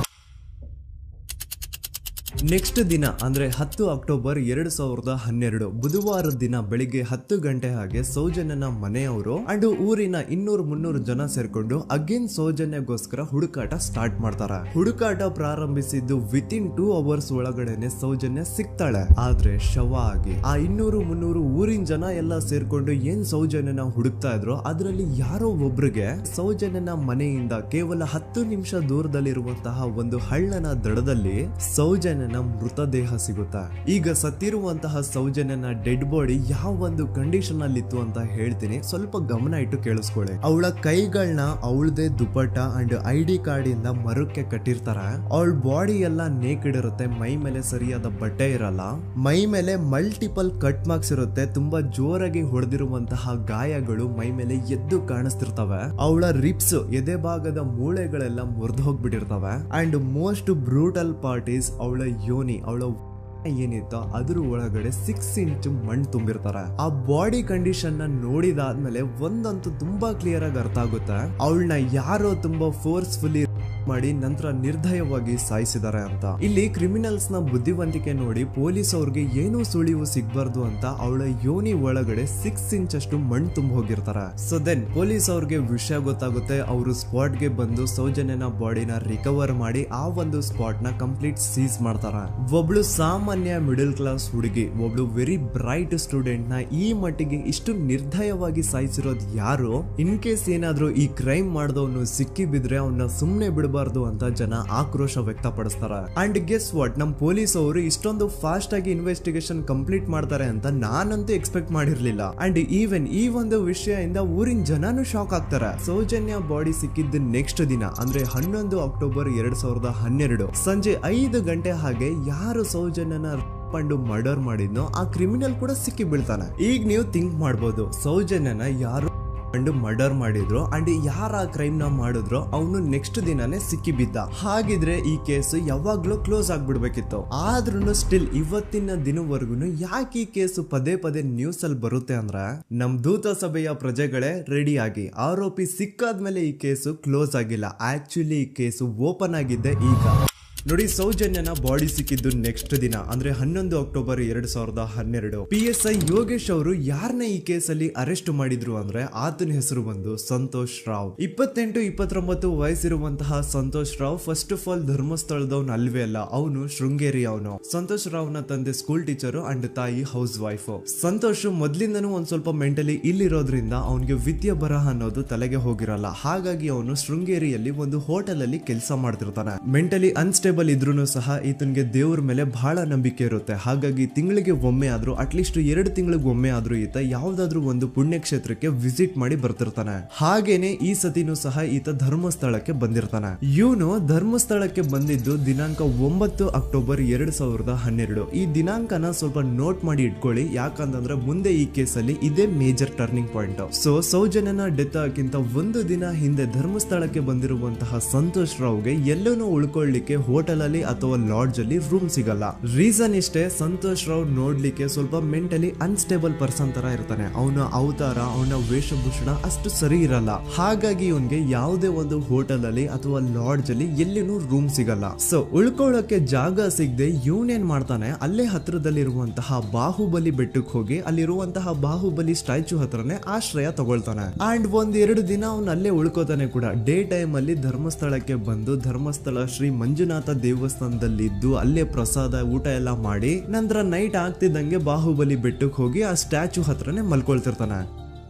ನೆಕ್ಸ್ಟ್ ದಿನ ಅಂದ್ರೆ 10 ಅಕ್ಟೋಬರ್ 2012 ಬುಧವಾರದ ದಿನ ಬೆಳಿಗ್ಗೆ 10 ಗಂಟೆ ಹಾಗೆ ಸೌಜನ್ಯನ ಮನೆಯವರು ಅಂಡ್ ಊರಿನ 200-300 ಜನ ಸೇರ್ಕೊಂಡು ಅಗೇನ್ ಸೌಜನ್ಯಗೋಸ್ಕರ ಹುಡುಕಾಟ ಸ್ಟಾರ್ಟ್ ಮಾಡ್ತಾರ. ಹುಡುಕಾಟ ಪ್ರಾರಂಭಿಸಿದ್ದು ವಿತಿನ್ 2 ಅವರ್ಸ್ ಒಳಗಡೆನೆ ಸೌಜನ್ಯ ಸಿಗ್ತಾಳೆ. ಆದ್ರೆ ಶವ ಆಗಿ ಆ 200-300 ಊರಿನ ಜನ ಎಲ್ಲ ಸೇರ್ಕೊಂಡು ಏನ್ ಸೌಜನ್ಯನ ಹುಡುಕ್ತಾ ಇದ್ರು ಅದರಲ್ಲಿ ಯಾರೋ ಒಬ್ರಿಗೆ ಸೌಜನ್ಯನ ಮನೆಯಿಂದ ಕೇವಲ 10 ನಿಮಿಷ ದೂರದಲ್ಲಿರುವಂತಹ ಒಂದು ಹಳ್ಳನ ದಡದಲ್ಲಿ ಸೌಜನ್ಯ ಮೃತದೇಹ ಸಿಗುತ್ತಾ. ಈಗ ಸತ್ತಿರುವಂತಹ ಸೌಜನ್ಯನ ಡೆಡ್ ಬಾಡಿ ಯಾವ ಒಂದು ಕಂಡೀಷನ್ ಅಲ್ಲಿ ಇತ್ತು ಅಂತ ಹೇಳ್ತೀನಿ, ಸ್ವಲ್ಪ ಗಮನ ಇಟ್ಟು ಕೇಳಿಸ್ಕೊಳ್ಳಿ. ಅವಳ ಕೈಗಳನ್ನ ಅವಳದೇ ದುಪಟ್ಟ ಅಂಡ್ ID ಕಾರ್ಡ್ ಇಂದ ಮರಕ್ಕೆ ಕಟ್ಟಿರ್ತಾರ. ಅವಳ ಬಾಡಿ ಎಲ್ಲ ನೇಕೆಡ್ ಇರುತ್ತೆ, ಮೈ ಮೇಲೆ ಸರಿಯಾದ ಬಟ್ಟೆ ಇರಲ್ಲ, ಮೈ ಮೇಲೆ ಮಲ್ಟಿಪಲ್ ಕಟ್ ಮಾರ್ಕ್ಸ್ ಇರುತ್ತೆ, ತುಂಬಾ ಜೋರಾಗಿ ಹೊಡೆದಿರುವಂತಹ ಗಾಯಗಳು ಮೈ ಮೇಲೆ ಎದ್ದು ಕಾಣಿಸ್ತಿರ್ತವೆ. ಅವಳ ರಿಪ್ಸ್ ಎದೆ ಭಾಗದ ಮೂಳೆಗಳೆಲ್ಲ ಮುರಿದು ಹೋಗ್ಬಿಟ್ಟಿರ್ತವೆ. And most brutal part is ಅವಳ ಯೋನಿ, ಅವಳ ಏನಿತ್ತು ಅದ್ರ ಒಳಗಡೆ 6 ಇಂಚ್ ಮಣ್ಣು ತುಂಬಿರ್ತಾರೆ. ಆ ಬಾಡಿ ಕಂಡೀಷನ್ ನ ನೋಡಿದಾದ್ಮೇಲೆ ಒಂದಂತೂ ತುಂಬಾ ಕ್ಲಿಯರ್ ಆಗಿ ಅರ್ಥ ಆಗುತ್ತೆ, ಅವಳನ್ನ ಯಾರೋ ತುಂಬಾ ಫೋರ್ಸ್ಫುಲಿ ಮಾಡಿ ನಂತರ ನಿರ್ದಯವಾಗಿ ಸಾಯಿಸಿದ್ದಾರೆ ಅಂತ. ಇಲ್ಲಿ ಕ್ರಿಮಿನಲ್ಸ್ ನ ಬುದ್ಧಿವಂತಿಕೆ ನೋಡಿ ಪೊಲೀಸ್ ಅವ್ರಿಗೆ ಏನೂ ಸುಳಿವು ಸಿಗ್ಬಾರ್ದು ಅಂತ ಅವಳ ಯೋನಿ ಒಳಗಡೆ 6 ಇಂಚ್ ಅಷ್ಟು ಮಣ್ಣು ತುಂಬ ಹೋಗಿರ್ತಾರೆ. ಸೊ ದೆನ್ ಪೊಲೀಸ್ ಅವ್ರಿಗೆ ವಿಷಯ ಗೊತ್ತಾಗುತ್ತೆ. ಅವರು ಸ್ಪಾಟ್ ಗೆ ಬಂದು ಸೌಜನ್ಯನ ಬಾಡಿನ ರಿಕವರ್ ಮಾಡಿ ಆ ಒಂದು ಸ್ಪಾಟ್ ನ ಕಂಪ್ಲೀಟ್ ಸೀಸ್ ಮಾಡ್ತಾರೆ. ಒಬ್ಳು ಸಾಮಾನ್ಯ ಮಿಡಲ್ ಕ್ಲಾಸ್ ಹುಡುಗಿ, ಒಬ್ಳು ವೆರಿ ಬ್ರೈಟ್ ಸ್ಟೂಡೆಂಟ್ ನ ಈ ಮಟ್ಟಿಗೆ ಇಷ್ಟು ನಿರ್ದಯವಾಗಿ ಸಾಯಿಸಿರೋದು ಯಾರು? ಇನ್ ಕೇಸ್ ಏನಾದ್ರೂ ಈ ಕ್ರೈಮ್ ಮಾಡಿದವನು ಸಿಕ್ಕಿ ಬಿದ್ರೆ ಅವನ್ನ ಸುಮ್ನೆ ಬಿಡಬಾರ್ದು ಅಂತ ಜನ ಆಕ್ರೋಶ ವ್ಯಕ್ತಪಡಿಸ್ತಾರೆ. ಅಂಡ್ ಗೆಸ್ ವಾಟ್, ನಮ್ ಪೊಲೀಸ್ ಅವರು ಇಷ್ಟೊಂದು ಫಾಸ್ಟ್ ಆಗಿ ಇನ್ವೆಸ್ಟಿಗೇಷನ್ ಕಂಪ್ಲೀಟ್ ಮಾಡ್ತಾರೆ ಅಂತ ನಾನಂತೂ ಎಕ್ಸ್ಪೆಕ್ಟ್ ಮಾಡಿರ್ಲಿಲ್ಲ. ಅಂಡ್ ಈವನ್ ಈ ಒಂದು ವಿಷಯದಿಂದ ಊರಿನ ಜನನು ಶಾಕ್ ಆಗ್ತಾರೆ. ಸೌಜನ್ಯ ಬಾಡಿ ಸಿಕ್ಕಿದ್ದ ನೆಕ್ಸ್ಟ್ ದಿನ ಅಂದ್ರೆ 11 ಅಕ್ಟೋಬರ್ 2012 ಸಂಜೆ 5 ಗಂಟೆ ಹಾಗೆ ಯಾರು ಸೌಜನ್ಯನ ಪಂಡು ಮರ್ಡರ್ ಮಾಡಿದ್ನೋ ಆ ಕ್ರಿಮಿನಲ್ ಕೂಡ ಸಿಕ್ಕಿ ಬೀಳ್ತಾನೆ. ಈಗ ನೀವು ಥಿಂಕ್ ಮಾಡ್ಬೋದು, ಸೌಜನ್ಯನ ಯಾರು ಮರ್ಡರ್ ಮಾಡಿದ್ರು ಅಂಡ್ ಯಾರ ಕ್ರೈಮ್ ನ ಮಾಡಿದ್ರು ಅವನು ನೆಕ್ಸ್ಟ್ ದಿನಾನೇ ಸಿಕ್ಕಿ ಬಿದ್ದ. ಹಾಗಿದ್ರೆ ಈ ಕೇಸ್ ಯಾವಾಗ್ಲೂ ಕ್ಲೋಸ್ ಆಗ್ಬಿಡ್ಬೇಕಿತ್ತು. ಆದ್ರೂ ಸ್ಟಿಲ್ ಇವತ್ತಿನ ದಿನವರೆಗೂ ಯಾಕೆ ಈ ಕೇಸ್ ಪದೇ ಪದೇ ನ್ಯೂಸ್ ಅಲ್ಲಿ ಬರುತ್ತೆ ಅಂದ್ರೆ, ನಮ್ ದೂತ ಸಭೆಯ ಪ್ರಜೆಗಳೇ ರೆಡಿ ಆಗಿ, ಆರೋಪಿ ಸಿಕ್ಕಾದ್ಮೇಲೆ ಈ ಕೇಸು ಕ್ಲೋಸ್ ಆಗಿಲ್ಲ. ಆಕ್ಚುಲಿ ಈ ಕೇಸು ಓಪನ್ ಆಗಿದ್ದೆ ಈಗ. ನೋಡಿ, ಸೌಜನ್ಯನ ಬಾಡಿ ಸಿಕ್ಕಿದ್ದು ನೆಕ್ಸ್ಟ್ ದಿನ ಅಂದ್ರೆ 11 ಅಕ್ಟೋಬರ್ 2012. PSI ಯೋಗೇಶ್ ಅವರು ಯಾರನ್ನ ಈ ಕೇಸಲ್ಲಿ ಅರೆಸ್ಟ್ ಮಾಡಿದ್ರು ಅಂದ್ರೆ ಆತನ ಹೆಸರು ಬಂದು ಸಂತೋಷ್ ರಾವ್. 28-29 ವಯಸ್ಸಿರುವಂತಹ Santosh Rao first of all ಧರ್ಮಸ್ಥಳದವನು ಅಲ್ವೇ ಅಲ್ಲ, ಅವನು ಶೃಂಗೇರಿ ಅವನು. ಸಂತೋಷ್ ರಾವ್ ನ ತಂದೆ ಸ್ಕೂಲ್ ಟೀಚರು ಅಂಡ್ ತಾಯಿ ಹೌಸ್ ವೈಫ್. ಸಂತೋಷ್ ಮೊದ್ಲಿಂದನೂ ಒಂದ್ ಸ್ವಲ್ಪ ಮೆಂಟಲಿ ಇಲ್ಲಿರೋದ್ರಿಂದ ಅವನಿಗೆ ವಿದ್ಯೆ ಬರಹ ಅನ್ನೋದು ತಲೆಗೆ ಹೋಗಿರಲ್ಲ. ಹಾಗಾಗಿ ಅವನು ಶೃಂಗೇರಿಯಲ್ಲಿ ಒಂದು ಹೋಟೆಲ್ ಅಲ್ಲಿ ಕೆಲಸ ಮಾಡ್ತಿರ್ತಾನೆ. ಮೆಂಟಲಿ ಅನ್ಸ್ಟೇಬಲ್ ಇದ್ರೂ ಸಹ ಈತನಿಗೆ ದೇವ್ರ ಮೇಲೆ ಬಹಳ ನಂಬಿಕೆ ಇರುತ್ತೆ. ಹಾಗಾಗಿ ತಿಂಗಳಿಗೆ ಒಮ್ಮೆ ಆದ್ರೂ, ಅಟ್ಲೀಸ್ಟ್ 2 ತಿಂಗಳಿಗೆ ಒಮ್ಮೆ ಆದ್ರೂ ಈತ ಯಾವ್ದಾದ್ರು ಒಂದು ಪುಣ್ಯಕ್ಷೇತ್ರಕ್ಕೆ ವಿಸಿಟ್ ಮಾಡಿ ಬರ್ತಿರ್ತಾನೆ. ಹಾಗೇನೆ ಈ ಸತಿನೂ ಸಹ ಈತ ಧರ್ಮಸ್ಥಳಕ್ಕೆ ಬಂದಿರ್ತಾನೆ. ಇವನು ಧರ್ಮಸ್ಥಳಕ್ಕೆ ಬಂದಿದ್ದು ದಿನಾಂಕ 9 ಅಕ್ಟೋಬರ್ 2012. ಈ ದಿನಾಂಕನ ಸ್ವಲ್ಪ ನೋಟ್ ಮಾಡಿ ಇಟ್ಕೊಳ್ಳಿ, ಯಾಕಂತಂದ್ರೆ ಮುಂದೆ ಈ ಕೇಸಲ್ಲಿ ಇದೇ ಮೇಜರ್ ಟರ್ನಿಂಗ್ ಪಾಯಿಂಟ್. ಸೊ ಸೌಜನ್ಯನ ಡೆತ್ ಆಗಿಂತ ಒಂದು ದಿನ ಹಿಂದೆ ಧರ್ಮಸ್ಥಳಕ್ಕೆ ಬಂದಿರುವಂತಹ ಸಂತೋಷ್ ರಾವ್ಗೆ ಎಲ್ಲೂ ಉಳ್ಕೊಳ್ಳಿಕ್ಕೆ ಹೋಟೆಲ್ ಅಲ್ಲಿ ಅಥವಾ ಲಾಡ್ಜ್ ಅಲ್ಲಿ ರೂಮ್ ಸಿಗಲ್ಲ. ರೀಸನ್ ಇಷ್ಟೇ, ಸಂತೋಷ್ ರಾವ್ ನೋಡ್ಲಿಕ್ಕೆ ಸ್ವಲ್ಪ ಮೆಂಟಲಿ ಅನ್ಸ್ಟೇಬಲ್ ಪರ್ಸನ್ ತರ ಇರ್ತಾನೆ. ಅವನ ಅವತಾರ, ಅವನ ವೇಷಭೂಷಣ ಅಷ್ಟು ಸರಿ ಇರಲ್ಲ. ಹಾಗಾಗಿ ಇವನ್ಗೆ ಯಾವುದೇ ಒಂದು ಹೋಟೆಲ್ ಅಲ್ಲಿ ಅಥವಾ ಲಾಡ್ಜ್ ಅಲ್ಲಿ ಎಲ್ಲಿನೂ ರೂಮ್ ಸಿಗಲ್ಲ. ಸೊ ಉಳ್ಕೊಳ್ಳೋಕೆ ಜಾಗ ಸಿಗದೆ ಇವನೇನ್ ಮಾಡ್ತಾನೆ, ಅಲ್ಲೇ ಹತ್ರದಲ್ಲಿರುವಂತಹ ಬಾಹುಬಲಿ ಬೆಟ್ಟಕ್ಕೆ ಹೋಗಿ ಅಲ್ಲಿರುವಂತಹ ಬಾಹುಬಲಿ ಸ್ಟ್ಯಾಚು ಹತ್ರನೇ ಆಶ್ರಯ ತಗೊಳ್ತಾನೆ. ಅಂಡ್ 1-2 ದಿನ ಅವನು ಅಲ್ಲೇ ಉಳ್ಕೋತಾನೆ ಕೂಡ. ಡೇ ಟೈಮ್ ಅಲ್ಲಿ ಧರ್ಮಸ್ಥಳಕ್ಕೆ ಬಂದು ಧರ್ಮಸ್ಥಳ ಶ್ರೀ ಮಂಜುನಾಥ ದೇವಸ್ಥಾನದಲ್ಲಿದ್ದು ಅಲ್ಲೇ ಪ್ರಸಾದ ಊಟ ಎಲ್ಲ ಮಾಡಿ ನಂತರ ನೈಟ್ ಆಗ್ತಿದ್ದಂಗೆ ಬಾಹುಬಲಿ ಬೆಟ್ಟಕ್ಕೆ ಹೋಗಿ ಆ ಸ್ಟ್ಯಾಚು ಹತ್ರನೇ ಮಲ್ಕೊಳ್ತಿರ್ತಾನೆ.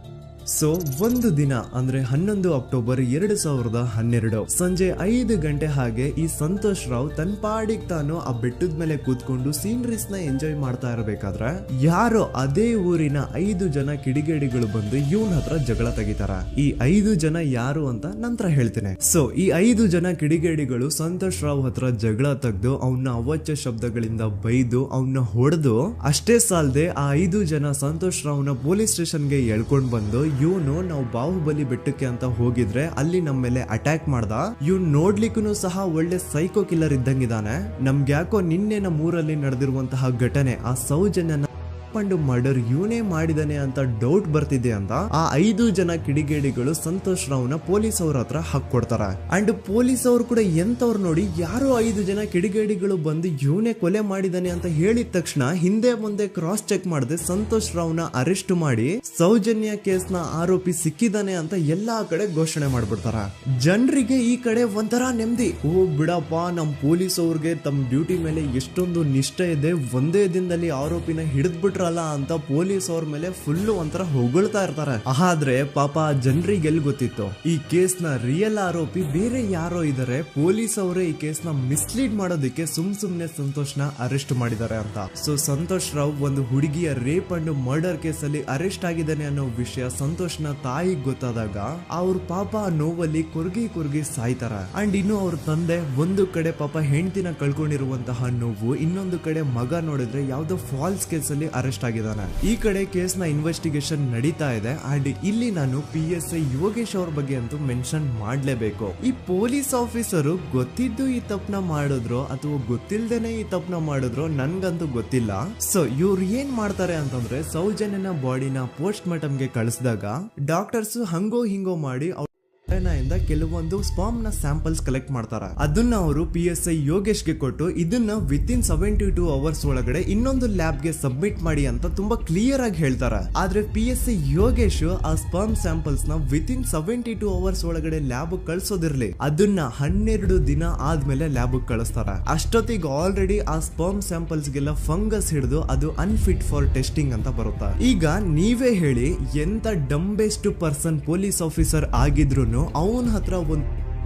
ಸೊ ಒಂದು ದಿನ ಅಂದ್ರೆ 11 ಅಕ್ಟೋಬರ್ 2012 ಸಂಜೆ 5 ಗಂಟೆ ಹಾಗೆ ಈ ಸಂತೋಷ್ ರಾವ್ ತನ್ನ ಪಾಡಿಗೆ ತಾನು ಆ ಬೆಟ್ಟದ ಮೇಲೆ ಕೂತ್ಕೊಂಡು ಸೀನರೀಸ್ ನ ಎಂಜಾಯ್ ಮಾಡ್ತಾ ಇರಬೇಕಾದ್ರೆ ಯಾರೋ ಅದೇ ಊರಿನ 5 ಜನ ಕಿಡಿಗೇಡಿಗಳು ಬಂದು ಇವನ್ ಹತ್ರ ಜಗಳ ತೆಗಿತಾರ. ಈ 5 ಜನ ಯಾರು ಅಂತ ನಂತರ ಹೇಳ್ತೇನೆ. ಸೊ ಈ 5 ಜನ ಕಿಡಿಗೇಡಿಗಳು ಸಂತೋಷ್ ರಾವ್ ಹತ್ರ ಜಗಳ ತೆಗೆದು ಅವನ ಅವಾಚ್ಯ ಶಬ್ದಗಳಿಂದ ಬೈದು ಅವನ್ನ ಹೊಡೆದು, ಅಷ್ಟೇ ಸಾಲದೆ ಆ 5 ಜನ ಸಂತೋಷ್ ರಾವ್ನ ಪೊಲೀಸ್ ಸ್ಟೇಷನ್ಗೆ ಎಳ್ಕೊಂಡ್ ಬಂದು ಇವನು ನಾವು ಬಾಹುಬಲಿ ಬೆಟ್ಟಕ್ಕೆ ಅಂತ ಹೋಗಿದ್ರೆ ಅಲ್ಲಿ ನಮ್ಮ ಮೇಲೆ ಅಟ್ಯಾಕ್ ಮಾಡ್ದ, ಇವ್ನು ನೋಡ್ಲಿಕ್ಕೂ ಸಹ ಒಳ್ಳೆ ಸೈಕೋ ಕಿಲ್ಲರ್ ಇದ್ದಂಗಿದಾನೆ, ನಮ್ಗೆ ಯಾಕೋ ನಿನ್ನೆ ನಮ್ಮೂರಲ್ಲಿ ನಡೆದಿರುವಂತಹ ಘಟನೆ ಆ ಸೌಜನ್ಯನ ಮರ್ಡರ್ ಇವನೇ ಮಾಡಿದಾನೆ ಅಂತ ಡೌಟ್ ಬರ್ತಿದೆ ಅಂತ ಆ 5 ಜನ ಕಿಡಿಗೇಡಿಗಳು ಸಂತೋಷ್ ರಾವ್ನ ಪೊಲೀಸ್ ಅವ್ರ ಹತ್ರ ಹಾಕೊಡ್ತಾರೆ. ಅಂಡ್ ಪೊಲೀಸ್ ಅವರು ಕೂಡ ಎಂತವ್ರು ನೋಡಿ, ಯಾರೋ 5 ಜನ ಕಿಡಿಗೇಡಿಗಳು ಬಂದು ಇವನೇ ಕೊಲೆ ಮಾಡಿದಾನೆ ಅಂತ ಹೇಳಿದ ತಕ್ಷಣ ಹಿಂದೆ ಮುಂದೆ ಕ್ರಾಸ್ ಚೆಕ್ ಮಾಡದೆ ಸಂತೋಷ್ ರಾವ್ನ ಅರೆಸ್ಟ್ ಮಾಡಿ ಸೌಜನ್ಯ ಕೇಸ್ನ ಆರೋಪಿ ಸಿಕ್ಕಿದಾನೆ ಅಂತ ಎಲ್ಲಾ ಕಡೆ ಘೋಷಣೆ ಮಾಡ್ಬಿಡ್ತಾರ. ಜನರಿಗೆ ಈ ಕಡೆ ಒಂಥರ ನೆಮ್ಮದಿ, ಓ ಬಿಡಪ್ಪ ನಮ್ ಪೊಲೀಸ್ ಅವ್ರಿಗೆ ತಮ್ಮ ಡ್ಯೂಟಿ ಮೇಲೆ ಎಷ್ಟೊಂದು ನಿಷ್ಠೆ ಇದೆ, ಒಂದೇ ದಿನದಲ್ಲಿ ಆರೋಪಿನ ಹಿಡಿದ್ಬಿಟ್ರಲ್ಲ ಅಂತ ಪೊಲೀಸ್ ಅವ್ರ ಮೇಲೆ ಫುಲ್ ಒಂಥರ ಹೊಗಳ್ತಾ ಇರ್ತಾರೆ. ಆದ್ರೆ ಪಾಪ ಜನರಿಗೆ ಎಲ್ಲಿ ಗೊತ್ತಿತ್ತು ಈ ಕೇಸ್ ನ ರಿಯಲ್ ಆರೋಪಿ ಬೇರೆ ಯಾರೋ ಇದಾರೆ, ಪೊಲೀಸ್ ಅವರೇ ಈ ಕೇಸ್ ನ ಮಿಸ್ಲೀಡ್ ಮಾಡೋದಕ್ಕೆ ಸುಮ್ನೆ ಸಂತೋಷ್ ನ ಅರೆಸ್ಟ್ ಮಾಡಿದ್ದಾರೆ ಅಂತ. ಸೊ ಸಂತೋಷ್ ರಾವ್ ಒಂದು ಹುಡುಗಿಯ ರೇಪ್ ಅಂಡ್ ಮರ್ಡರ್ ಕೇಸ್ ಅಲ್ಲಿ ಅರೆಸ್ಟ್ ಆಗಿದ್ದಾನೆ ಅನ್ನೋ ವಿಷಯ ಸಂತೋಷ್ ನ ತಾಯಿಗೆ ಗೊತ್ತಾದಾಗ ಅವ್ರ ಪಾಪ ನೋವಲ್ಲಿ ಕುರ್ಗಿ ಸಾಯ್ತಾರ. ಅಂಡ್ ಇನ್ನು ಅವ್ರ ತಂದೆ ಒಂದು ಕಡೆ ಪಾಪ ಹೆಂಡತಿನ ಕಳ್ಕೊಂಡಿರುವಂತಹ ನೋವು, ಇನ್ನೊಂದು ಕಡೆ ಮಗ ನೋಡಿದ್ರೆ ಯಾವ್ದೋ ಫಾಲ್ಸ್ ಕೇಸ್ ಅಲ್ಲಿ ಅರೆಸ್ಟ್ ಆಗಿದ್ದಾನೆ. ಈ ಕಡೆ ಕೇಸ್ ನ ಇನ್ವೆಸ್ಟಿಗೇಷನ್ ನಡೀತಾ ಇದೆ. ಅಂಡ್ ಇಲ್ಲಿ ನಾನು PSI ಯೋಗೇಶ್ ಅವ್ರ ಬಗ್ಗೆ ಅಂತೂ ಮೆನ್ಷನ್ ಮಾಡ್ಲೇಬೇಕು. ಈ ಪೊಲೀಸ್ ಆಫೀಸರು ಗೊತ್ತಿದ್ದು ಈ ತಪ್ಪನ ಮಾಡಿದ್ರು ಅಥವಾ ಗೊತ್ತಿಲ್ದೇನೆ ಈ ತಪ್ಪನ ಮಾಡಿದ್ರು ನನ್ಗಂತೂ ಗೊತ್ತಿಲ್ಲ. ಸೊ ಇವ್ರು ಏನ್ ಮಾಡ್ತಾರೆ ಅಂತಂದ್ರೆ ಸೌಜನ್ಯನ ಬಾಡಿನ ಪೋಸ್ಟ್ ಮಾರ್ಟಮ್ ಗೆ ಕಳಿಸಿದಾಗ ಡಾಕ್ಟರ್ಸ್ ಹಂಗೋ ಹಿಂಗೋ ಮಾಡಿ ಇಂದ ಕೆಲವೊಂದು ಸ್ಪರ್ಮ್ ನ ಸ್ಯಾಂಪಲ್ಸ್ ಕಲೆಕ್ಟ್ ಮಾಡ್ತಾರ. ಅದನ್ನ ಅವರು PSI ಯೋಗೇಶ್ಗೆ ಕೊಟ್ಟು ಇದನ್ನ ವಿತಿನ್ 72 ಅವರ್ಸ್ ಒಳಗಡೆ ಇನ್ನೊಂದು ಲ್ಯಾಬ್ ಗೆ ಸಬ್ಮಿಟ್ ಮಾಡಿ ಅಂತ ತುಂಬಾ ಕ್ಲಿಯರ್ ಆಗಿ ಹೇಳ್ತಾರೆ. ಆದ್ರೆ PSI ಯೋಗೇಶ್ ಆ ಸ್ಪರ್ಮ್ ಸ್ಯಾಂಪಲ್ಸ್ ನ ವಿತಿನ್ 72 ಅವರ್ಸ್ ಒಳಗಡೆ ಲ್ಯಾಬ್ ಕಳ್ಸೋದಿರ್ಲಿ, ಅದನ್ನ 12 ದಿನ ಆದ್ಮೇಲೆ ಲ್ಯಾಬ್ ಕಳಿಸ್ತಾರ. ಅಷ್ಟೊತ್ತಿಗೆ ಆಲ್ರೆಡಿ ಆ ಸ್ಪರ್ಮ್ ಸ್ಯಾಂಪಲ್ಸ್ ಗೆಲ್ಲ ಫಂಗಸ್ ಹಿಡಿದು ಅದು ಅನ್ಫಿಟ್ ಫಾರ್ ಟೆಸ್ಟಿಂಗ್ ಅಂತ ಬರುತ್ತೆ. ಈಗ ನೀವೇ ಹೇಳಿ, ಎಂತ ಡಂಬೆಸ್ಟ್ ಪರ್ಸನ್ ಪೊಲೀಸ್ ಆಫೀಸರ್ ಆಗಿದ್ರು ಅವನ ಹತ್ರ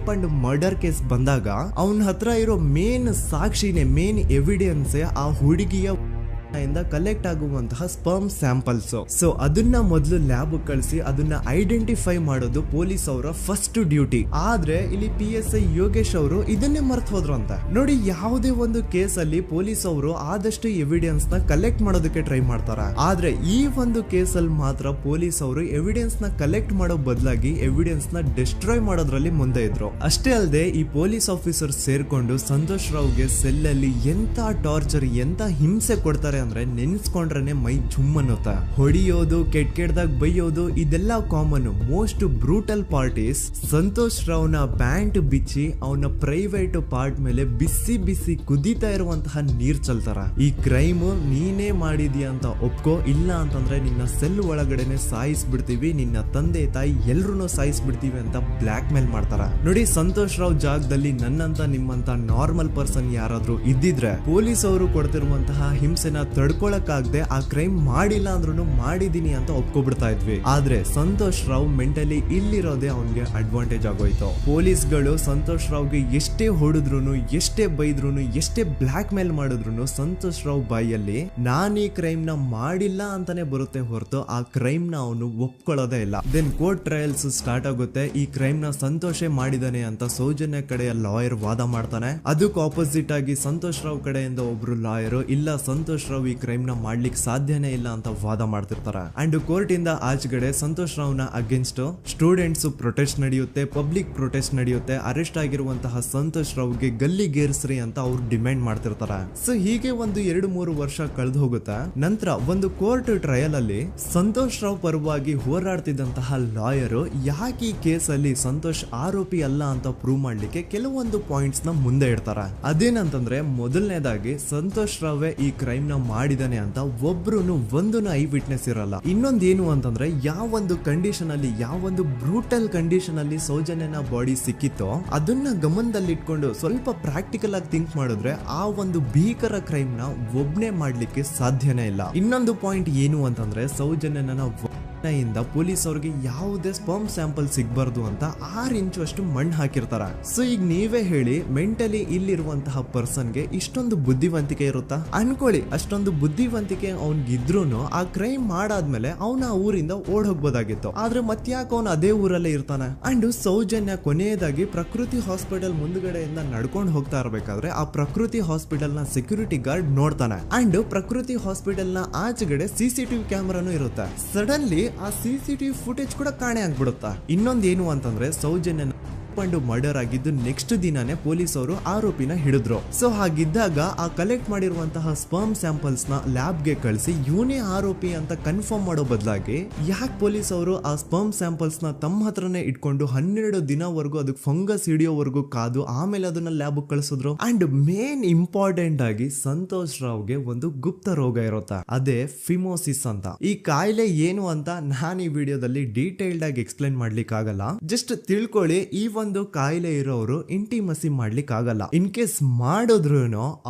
ಒಂದು ಮರ್ಡರ್ ಕೇಸ್ ಬಂದಾಗ ಅವನ ಹತ್ರ ಇರೋ ಮೇನ್ ಸಾಕ್ಷಿನೇ, ಮೇನ್ ಎವಿಡೆನ್ಸ್ ಆ ಹುಡುಗಿಯ ಇಂದ ಕಲೆಕ್ಟ್ ಆಗುವಂತಹ ಸ್ಪರ್ಮ್ ಸ್ಯಾಂಪಲ್ಸ್. ಸೊ ಅದನ್ನ ಮೊದಲು ಲ್ಯಾಬ್ ಕಳಿಸಿ ಅದನ್ನ ಐಡೆಂಟಿಫೈ ಮಾಡೋದು ಪೊಲೀಸ್ ಅವರ ಫಸ್ಟ್ ಡ್ಯೂಟಿ. ಆದ್ರೆ ಇಲ್ಲಿ PSI ಯೋಗೇಶ್ ಅವರು ಇದನ್ನೇ ಮರ್ತು ಹೋದ್ರು ಅಂತ ನೋಡಿ. ಯಾವುದೇ ಒಂದು ಕೇಸ್ ಅಲ್ಲಿ ಪೊಲೀಸ್ ಅವರು ಆದಷ್ಟು ಎವಿಡೆನ್ಸ್ ನ ಕಲೆಕ್ಟ್ ಮಾಡೋದಕ್ಕೆ ಟ್ರೈ ಮಾಡ್ತಾರ. ಆದ್ರೆ ಈ ಒಂದು ಕೇಸ್ ಅಲ್ಲಿ ಮಾತ್ರ ಪೊಲೀಸ್ ಅವರು ಎವಿಡೆನ್ಸ್ ನ ಕಲೆಕ್ಟ್ ಮಾಡೋ ಬದಲಾಗಿ ಎವಿಡೆನ್ಸ್ ನ ಡಿಸ್ಟ್ರಾಯ್ ಮಾಡೋದ್ರಲ್ಲಿ ಮುಂದೆ ಇದ್ರು. ಅಷ್ಟೇ ಅಲ್ಲದೆ ಈ ಪೊಲೀಸ್ ಆಫೀಸರ್ ಸೇರ್ಕೊಂಡು ಸಂತೋಷ್ ರಾವ್ಗೆ ಸೆಲ್ ಅಲ್ಲಿ ಎಂತ ಟಾರ್ಚರ್, ಎಂತ ಹಿಂಸೆ ಕೊಡ್ತಾರೆ ಅಂದ್ರೆ ನೆನ್ಸ್ಕೊಂಡ್ರೆ ಮೈ ಜುಮ್ ಅನ್ನುತ್ತಾ. ಹೊಡಿಯೋದು, ಕೆಟ್ಟದಾಗ ಬೈಯೋದು, ಇದೆಲ್ಲ common. Most brutal parties Santosh ರಾವ್ನ ಪ್ಯಾಂಟ್ ಬಿಚ್ಚಿ ಅವನ ಪ್ರೈವೇಟ್ ಪಾರ್ಟ್ ಮೇಲೆ ಬಿಸಿ ಬಿಸಿ ಕುದೀತಾ ಇರುವಂತಹ ನೀರ್ ಚಲ್ತಾರ. ಈ ಕ್ರೈಮ್ ನೀನೇ ಮಾಡಿದ್ಯಾ ಅಂತ ಒಪ್ಕೋ, ಇಲ್ಲ ಅಂತಂದ್ರೆ ನಿನ್ನ ಸೆಲ್ ಒಳಗಡೆನೆ ಸಾಯಿಸ್ಬಿಡ್ತೀವಿ, ನಿನ್ನ ತಂದೆ ತಾಯಿ ಎಲ್ರು ಸಾಯಿಸ್ಬಿಡ್ತೀವಿ ಅಂತ ಬ್ಲಾಕ್ ಮೇಲ್ ಮಾಡ್ತಾರ. ನೋಡಿ, ಸಂತೋಷ್ ರಾವ್ ಜಾಗದಲ್ಲಿ ನನ್ನಂತ ನಿಮ್ಮಂತ ನಾರ್ಮಲ್ ಪರ್ಸನ್ ಯಾರಾದ್ರೂ ಇದ್ದಿದ್ರೆ ಪೊಲೀಸ್ ಅವರು ಕೊಡ್ತಿರುವಂತಹ ಹಿಂಸೆನ ತಡ್ಕೊಳಕ್ಕಾಗದೆ ಆ ಕ್ರೈಮ್ ಮಾಡಿಲ್ಲ ಅಂದ್ರೂ ಮಾಡಿದೀನಿ ಅಂತ ಒಪ್ಕೊಬಿಡ್ತಾ ಇದ್ವಿ. ಆದ್ರೆ ಸಂತೋಷ್ ರಾವ್ ಮೆಂಟಲಿ ಇಲ್ಲಿರೋದೇ ಅವನ್ಗೆ ಅಡ್ವಾಂಟೇಜ್ ಆಗೋಯ್ತು. ಪೊಲೀಸ್ಗಳು ಸಂತೋಷ್ ರಾವ್ಗೆ ಎಷ್ಟೇ ಹೊಡೆದ್ರು, ಎಷ್ಟೇ ಬೈದ್ರು, ಎಷ್ಟೇ ಬ್ಲಾಕ್ ಮೇಲ್ ಮಾಡಿದ್ರು ಸಂತೋಷ್ ರಾವ್ ಬಾಯಲ್ಲಿ ನಾನ್ ಈ ಕ್ರೈಮ್ ನ ಮಾಡಿಲ್ಲ ಅಂತಾನೆ ಬರುತ್ತೆ ಹೊರತು ಆ ಕ್ರೈಮ್ ನ ಅವನು ಒಪ್ಕೊಳ್ಳೋದೇ ಇಲ್ಲ. ದೆನ್ ಕೋರ್ಟ್ ಟ್ರಯಲ್ಸ್ ಸ್ಟಾರ್ಟ್ ಆಗುತ್ತೆ. ಈ ಕ್ರೈಮ್ ನ ಸಂತೋಷೇ ಮಾಡಿದಾನೆ ಅಂತ ಸೌಜನ್ಯ ಕಡೆಯ ಲಾಯರ್ ವಾದ ಮಾಡ್ತಾನೆ. ಅದಕ್ಕೆ ಆಪೋಸಿಟ್ ಆಗಿ ಸಂತೋಷ್ ರಾವ್ ಕಡೆಯಿಂದ ಒಬ್ರು ಲಾಯರ್ ಇಲ್ಲ, ಸಂತೋಷ್ ರಾವ್ ಈ ಕ್ರೈಮ್ ನ ಮಾಡ್ಲಿಕ್ಕೆ ಸಾಧ್ಯನೇ ಇಲ್ಲ ಅಂತ ವಾದ ಮಾಡ್ತಿರ್ತಾರೆ. ಅಂಡ್ ಕೋರ್ಟ್ ಇಂದ ಆಚೆಗಡೆ ಸಂತೋಷ್ ರಾವ್ ನ ಅಗೇನ್ಸ್ಟ್ ಸ್ಟೂಡೆಂಟ್ಸ್ ಪ್ರೊಟೆಸ್ಟ್ ನಡೆಯುತ್ತೆ, ಪಬ್ಲಿಕ್ ಪ್ರೊಟೆಸ್ಟ್ ನಡೆಯುತ್ತೆ. ಅರೆಸ್ಟ್ ಆಗಿರುವಂತಹ ಸಂತೋಷ್ ರಾವ್ಗೆ ಗಲ್ಲಿಗೇರಿಸ್ರಿ ಅಂತ ಅವ್ರು ಡಿಮ್ಯಾಂಡ್ ಮಾಡ್ತಿರ್ತಾರೆ. ಸೊ ಹೀಗೆ ಒಂದು 2-3 ವರ್ಷ ಕಳೆದು ಹೋಗುತ್ತೆ. ನಂತರ ಒಂದು ಕೋರ್ಟ್ ಟ್ರಯಲ್ ಅಲ್ಲಿ ಸಂತೋಷ್ ರಾವ್ ಪರವಾಗಿ ಹೋರಾಡ್ತಿದ್ದಂತಹ ಲಾಯರ್ ಯಾಕೆ ಈ ಕೇಸ್ ಅಲ್ಲಿ ಸಂತೋಷ್ ಆರೋಪಿ ಅಲ್ಲ ಅಂತ ಪ್ರೂವ್ ಮಾಡ್ಲಿಕ್ಕೆ ಕೆಲವೊಂದು ಪಾಯಿಂಟ್ಸ್ ನ ಮುಂದೆ ಇಡ್ತಾರೆ. ಅದೇನಂತಂದ್ರೆ, ಮೊದಲನೇದಾಗಿ ಸಂತೋಷ್ ರಾವ್ ಈ ಕ್ರೈಮ್ ನ ಮಾಡಿದಾನೆ ಅಂತ ಒಬ್ರು ಒಂದು ಐ ವಿಟ್ನೆಸ್ ಇರಲ್ಲ. ಇನ್ನೊಂದೇನು ಅಂತಂದ್ರೆ, ಯಾವೊಂದು ಕಂಡೀಷನ್ ಅಲ್ಲಿ, ಯಾವೊಂದು ಬ್ರೂಟಲ್ ಕಂಡೀಷನ್ ಅಲ್ಲಿ ಸೌಜನ್ಯನ ಬಾಡಿ ಸಿಕ್ಕಿತ್ತೋ ಅದನ್ನ ಗಮನದಲ್ಲಿಟ್ಕೊಂಡು ಸ್ವಲ್ಪ ಪ್ರಾಕ್ಟಿಕಲ್ ಆಗಿ ಥಿಂಕ್ ಮಾಡಿದ್ರೆ ಆ ಒಂದು ಭೀಕರ ಕ್ರೈಮ್ ನ ಒಬ್ನೇ ಮಾಡ್ಲಿಕ್ಕೆ ಸಾಧ್ಯನೇ ಇಲ್ಲ. ಇನ್ನೊಂದು ಪಾಯಿಂಟ್ ಏನು ಅಂತಂದ್ರೆ, ಸೌಜನ್ಯನ ಇಂದ ಪೊಲೀಸ್ ಅವ್ರಿಗೆ ಯಾವುದೇ ಸ್ಪರ್ಮ್ ಸ್ಯಾಂಪಲ್ ಸಿಗ್ಬಾರ್ದು ಅಂತ 6 ಇಂಚು ಅಷ್ಟು ಮಣ್ಣು ಹಾಕಿರ್ತಾರ. ಸೊ ಈಗ ನೀವೇ ಹೇಳಿ, ಮೆಂಟಲಿ ಇಲ್ಲಿರುವಂತಹ ಪರ್ಸನ್ಗೆ ಇಷ್ಟೊಂದು ಬುದ್ಧಿವಂತಿಕೆ ಇರುತ್ತಾ ಅನ್ಕೊಳ್ಳಿ. ಅಷ್ಟೊಂದು ಬುದ್ಧಿವಂತಿಕೆ ಅವ್ನಿಗಿದ್ರು ಆ ಕ್ರೈಮ್ ಮಾಡಾದ್ಮೇಲೆ ಅವನ ಆ ಊರಿಂದ ಓಡ್ ಹೋಗ್ಬೋದಾಗಿತ್ತು. ಆದ್ರೆ ಮತ್ತ್ಯಾಕೆ ಅವನು ಅದೇ ಊರಲ್ಲೇ ಇರ್ತಾನೆ. ಅಂಡ್ ಸೌಜನ್ಯ ಕೊನೆಯದಾಗಿ ಪ್ರಕೃತಿ ಹಾಸ್ಪಿಟಲ್ ಮುಂದ್ಗಡೆಯಿಂದ ನಡ್ಕೊಂಡು ಹೋಗ್ತಾ ಇರ್ಬೇಕಾದ್ರೆ ಆ ಪ್ರಕೃತಿ ಹಾಸ್ಪಿಟಲ್ ನ ಸೆಕ್ಯೂರಿಟಿ ಗಾರ್ಡ್ ನೋಡ್ತಾನೆ. ಅಂಡ್ ಪ್ರಕೃತಿ ಹಾಸ್ಪಿಟಲ್ ನ ಆಚೆಗಡೆ CCTV ಕ್ಯಾಮೆರಾನು ಇರುತ್ತೆ. ಸಡನ್ಲಿ ಆ CCTV ಫುಟೇಜ್ ಕೂಡ ಕಾಣೆ ಆಗ್ಬಿಡುತ್ತಾ. ಇನ್ನೊಂದೇನು ಅಂತಂದ್ರೆ, ಸೌಜನ್ಯ ಮರ್ಡರ್ ಆಗಿದ್ದು ನೆಕ್ಸ್ಟ್ ದಿನಾನೇ ಪೊಲೀಸ್ ಅವರು ಆರೋಪಿನ ಹಿಡಿದ್ರು. ಸೊ ಹಾಗಿದ್ದಾಗ ಆ ಕಲೆಕ್ಟ್ ಮಾಡಿರುವಂತಹ ಸ್ಪರ್ಮ್ ಸ್ಯಾಂಪಲ್ಸ್ ನ ಲ್ಯಾಬ್ ಗೆ ಕಳಿಸಿ ಇವನೇ ಆರೋಪಿ ಅಂತ ಕನ್ಫರ್ಮ್ ಮಾಡೋ ಬದಲಾಗಿ ಯಾಕೆ ಪೊಲೀಸ್ ಅವರು ಆ ಸ್ಪರ್ಮ್ ಸ್ಯಾಂಪಲ್ಸ್ ನ ತಮ್ಮ ಹತ್ರನೇ ಇಟ್ಕೊಂಡು 12 ದಿನವರೆಗೂ ಅದಕ್ಕೆ ಫಂಗಸ್ ಹಿಡಿಯೋವರೆಗೂ ಕಾದು ಆಮೇಲೆ ಅದನ್ನ ಲ್ಯಾಬ್ ಕಳಿಸಿದ್ರು. ಅಂಡ್ ಮೇನ್ ಇಂಪಾರ್ಟೆಂಟ್ ಆಗಿ ಸಂತೋಷ್ ರಾವ್ಗೆ ಒಂದು ಗುಪ್ತ ರೋಗ ಇರುತ್ತೆ, ಅದೇ ಫಿಮೋಸಿಸ್ ಅಂತ. ಈ ಕಾಯಿಲೆ ಏನು ಅಂತ ನಾನು ಈ ವಿಡಿಯೋದಲ್ಲಿ ಡೀಟೇಲ್ಡ್ ಆಗಿ ಎಕ್ಸ್ಪ್ಲೈನ್ ಮಾಡ್ಲಿಕ್ಕೆ ಆಗಲ್ಲ. ಜಸ್ಟ್ ತಿಳ್ಕೊಳ್ಳಿ, ಈ ಒಂದು ಕಾಯಿಲೆ ಇರೋರು ಇಂಟಿಮಸಿ ಮಾಡ್ಲಿಕ್ಕೆ ಆಗಲ್ಲ. ಇನ್ ಕೇಸ್ ಮಾಡಿದ್ರು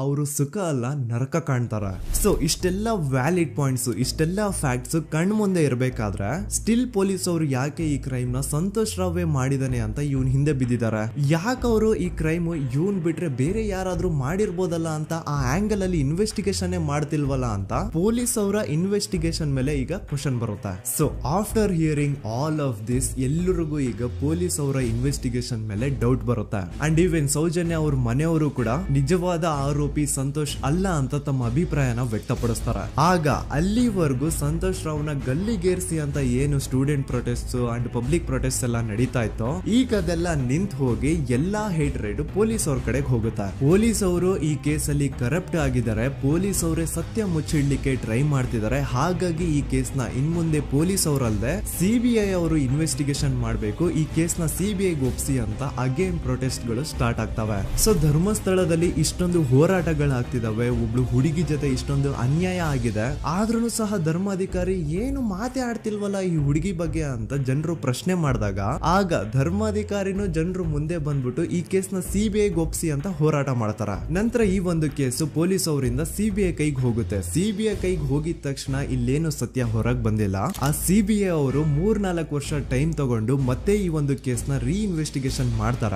ಅವರು ಸುಖ ಅಲ್ಲ ನರಕ ಕಾಣ್ತಾರ. ಸೊ ಇಷ್ಟೆಲ್ಲ ವ್ಯಾಲಿಡ್ ಪಾಯಿಂಟ್ಸ್, ಇಷ್ಟೆಲ್ಲ ಫ್ಯಾಕ್ಟ್ಸ್ ಕಣ್ ಮುಂದೆ ಇರಬೇಕಾದ್ರೆ ಸ್ಟಿಲ್ ಪೊಲೀಸ್ ಅವರು ಯಾಕೆ ಈ ಕ್ರೈಮ್ ನ ಸಂತೋಷ್ ರಾವೇ ಮಾಡಿದಾನೆ ಅಂತ ಇವನ್ ಹಿಂದೆ ಬಿದ್ದಿದ್ದಾರೆ. ಯಾಕೆ ಅವರು ಈ ಕ್ರೈಮ್ ಇವನ್ ಬಿಟ್ರೆ ಬೇರೆ ಯಾರಾದ್ರೂ ಮಾಡಿರ್ಬೋದಲ್ಲ ಅಂತ ಆ ಆಂಗಲ್ ಅಲ್ಲಿ ಇನ್ವೆಸ್ಟಿಗೇಷನ್ ಮಾಡ್ತಿಲ್ವಲ್ಲ ಅಂತ ಪೊಲೀಸ್ ಅವರ ಇನ್ವೆಸ್ಟಿಗೇಷನ್ ಮೇಲೆ ಈಗ ಕ್ವಶನ್ ಬರುತ್ತೆ. So after hearing all of this, ಎಲ್ಲರಿಗೂ ಈಗ ಪೊಲೀಸ್ ಅವರ ಇನ್ವೆಸ್ಟಿಗೇಷನ್ ಇನ್ವೆಸ್ಟಿಗೇಷನ್ ಮೇಲೆ ಡೌಟ್ ಬರುತ್ತೆ. ಅಂಡ್ ಈವನ್ ಸೌಜನ್ಯ ಅವ್ರ ಮನೆಯವರು ಕೂಡ ನಿಜವಾದ ಆರೋಪಿ ಸಂತೋಷ್ ಅಲ್ಲ ಅಂತ ತಮ್ಮ ಅಭಿಪ್ರಾಯನ ವ್ಯಕ್ತಪಡಿಸ್ತಾರೆ. ಆಗ ಅಲ್ಲಿವರೆಗೂ ಸಂತೋಷ್ ರಾವ್ನ ಗಲ್ಲಿಗೇರಿಸಿ ಅಂತ ಏನು student protest and public protest ಎಲ್ಲ ನಡೀತಾ ಇತ್ತು, ಈಗ ಅದೆಲ್ಲ ನಿಂತು ಹೋಗಿ ಎಲ್ಲಾ ಹೇಟ್ರೇಡ್ ಪೊಲೀಸ್ ಅವ್ರ ಕಡೆಗೆ ಹೋಗುತ್ತೆ. ಪೊಲೀಸ್ ಅವರು ಈ ಕೇಸಲ್ಲಿ ಕರಪ್ಟ್ ಆಗಿದ್ದಾರೆ, ಪೊಲೀಸ್ ಅವರೇ ಸತ್ಯ ಮುಚ್ಚಿಡ್ಲಿಕ್ಕೆ ಟ್ರೈ ಮಾಡ್ತಿದ್ದಾರೆ. ಹಾಗಾಗಿ ಈ ಕೇಸ್ ನ ಇನ್ಮುಂದೆ ಪೊಲೀಸ್ ಅವರಲ್ಲದೆ ಸಿಬಿಐ ಅವರು ಇನ್ವೆಸ್ಟಿಗೇಷನ್ ಮಾಡಬೇಕು, ಈ ಕೇಸ್ ನ ಸಿಬಿಐ ಒಪ್ಸಿ ಅಂತ ಅಗೇನ್ ಪ್ರೊಟೆಸ್ಟ್ ಗಳು ಸ್ಟಾರ್ಟ್ ಆಗ್ತವೆ. ಸೊ ಧರ್ಮಸ್ಥಳದಲ್ಲಿ ಇಷ್ಟೊಂದು ಹೋರಾಟಗಳಾಗ್ತಿದಾವೆ, ಒಬ್ಳು ಹುಡುಗಿ ಜೊತೆ ಇಷ್ಟೊಂದು ಅನ್ಯಾಯ ಆಗಿದೆ, ಆದ್ರೂ ಸಹ ಧರ್ಮಾಧಿಕಾರಿ ಏನು ಮಾತೇ ಆಡ್ತಿಲ್ವಲ್ಲ ಈ ಹುಡುಗಿ ಬಗ್ಗೆ ಅಂತ ಜನರು ಪ್ರಶ್ನೆ ಮಾಡಿದಾಗ ಆಗ ಧರ್ಮಾಧಿಕಾರಿನೂ ಜನರು ಮುಂದೆ ಬಂದ್ಬಿಟ್ಟು ಈ ಕೇಸ್ ನ ಸಿಬಿಐ ಒಪ್ಸಿ ಅಂತ ಹೋರಾಟ ಮಾಡ್ತಾರ. ನಂತರ ಈ ಒಂದು ಕೇಸು ಪೊಲೀಸ್ ಅವರಿಂದ ಸಿಬಿಐ ಕೈಗೆ ಹೋಗುತ್ತೆ. ಸಿಬಿಐ ಕೈಗೆ ಹೋಗಿದ ತಕ್ಷಣ ಇಲ್ಲೇನು ಸತ್ಯ ಹೊರಗೆ ಬಂದಿಲ್ಲ. ಆ ಸಿಬಿಐ ಅವರು 3-4 ವರ್ಷ ಟೈಮ್ ತಗೊಂಡು ಮತ್ತೆ ಈ ಒಂದು ಕೇಸ್ ನ ರೀ ಇನ್ವೆಸ್ಟಿಗೇಷನ್ ಮಾಡ್ತಾರ.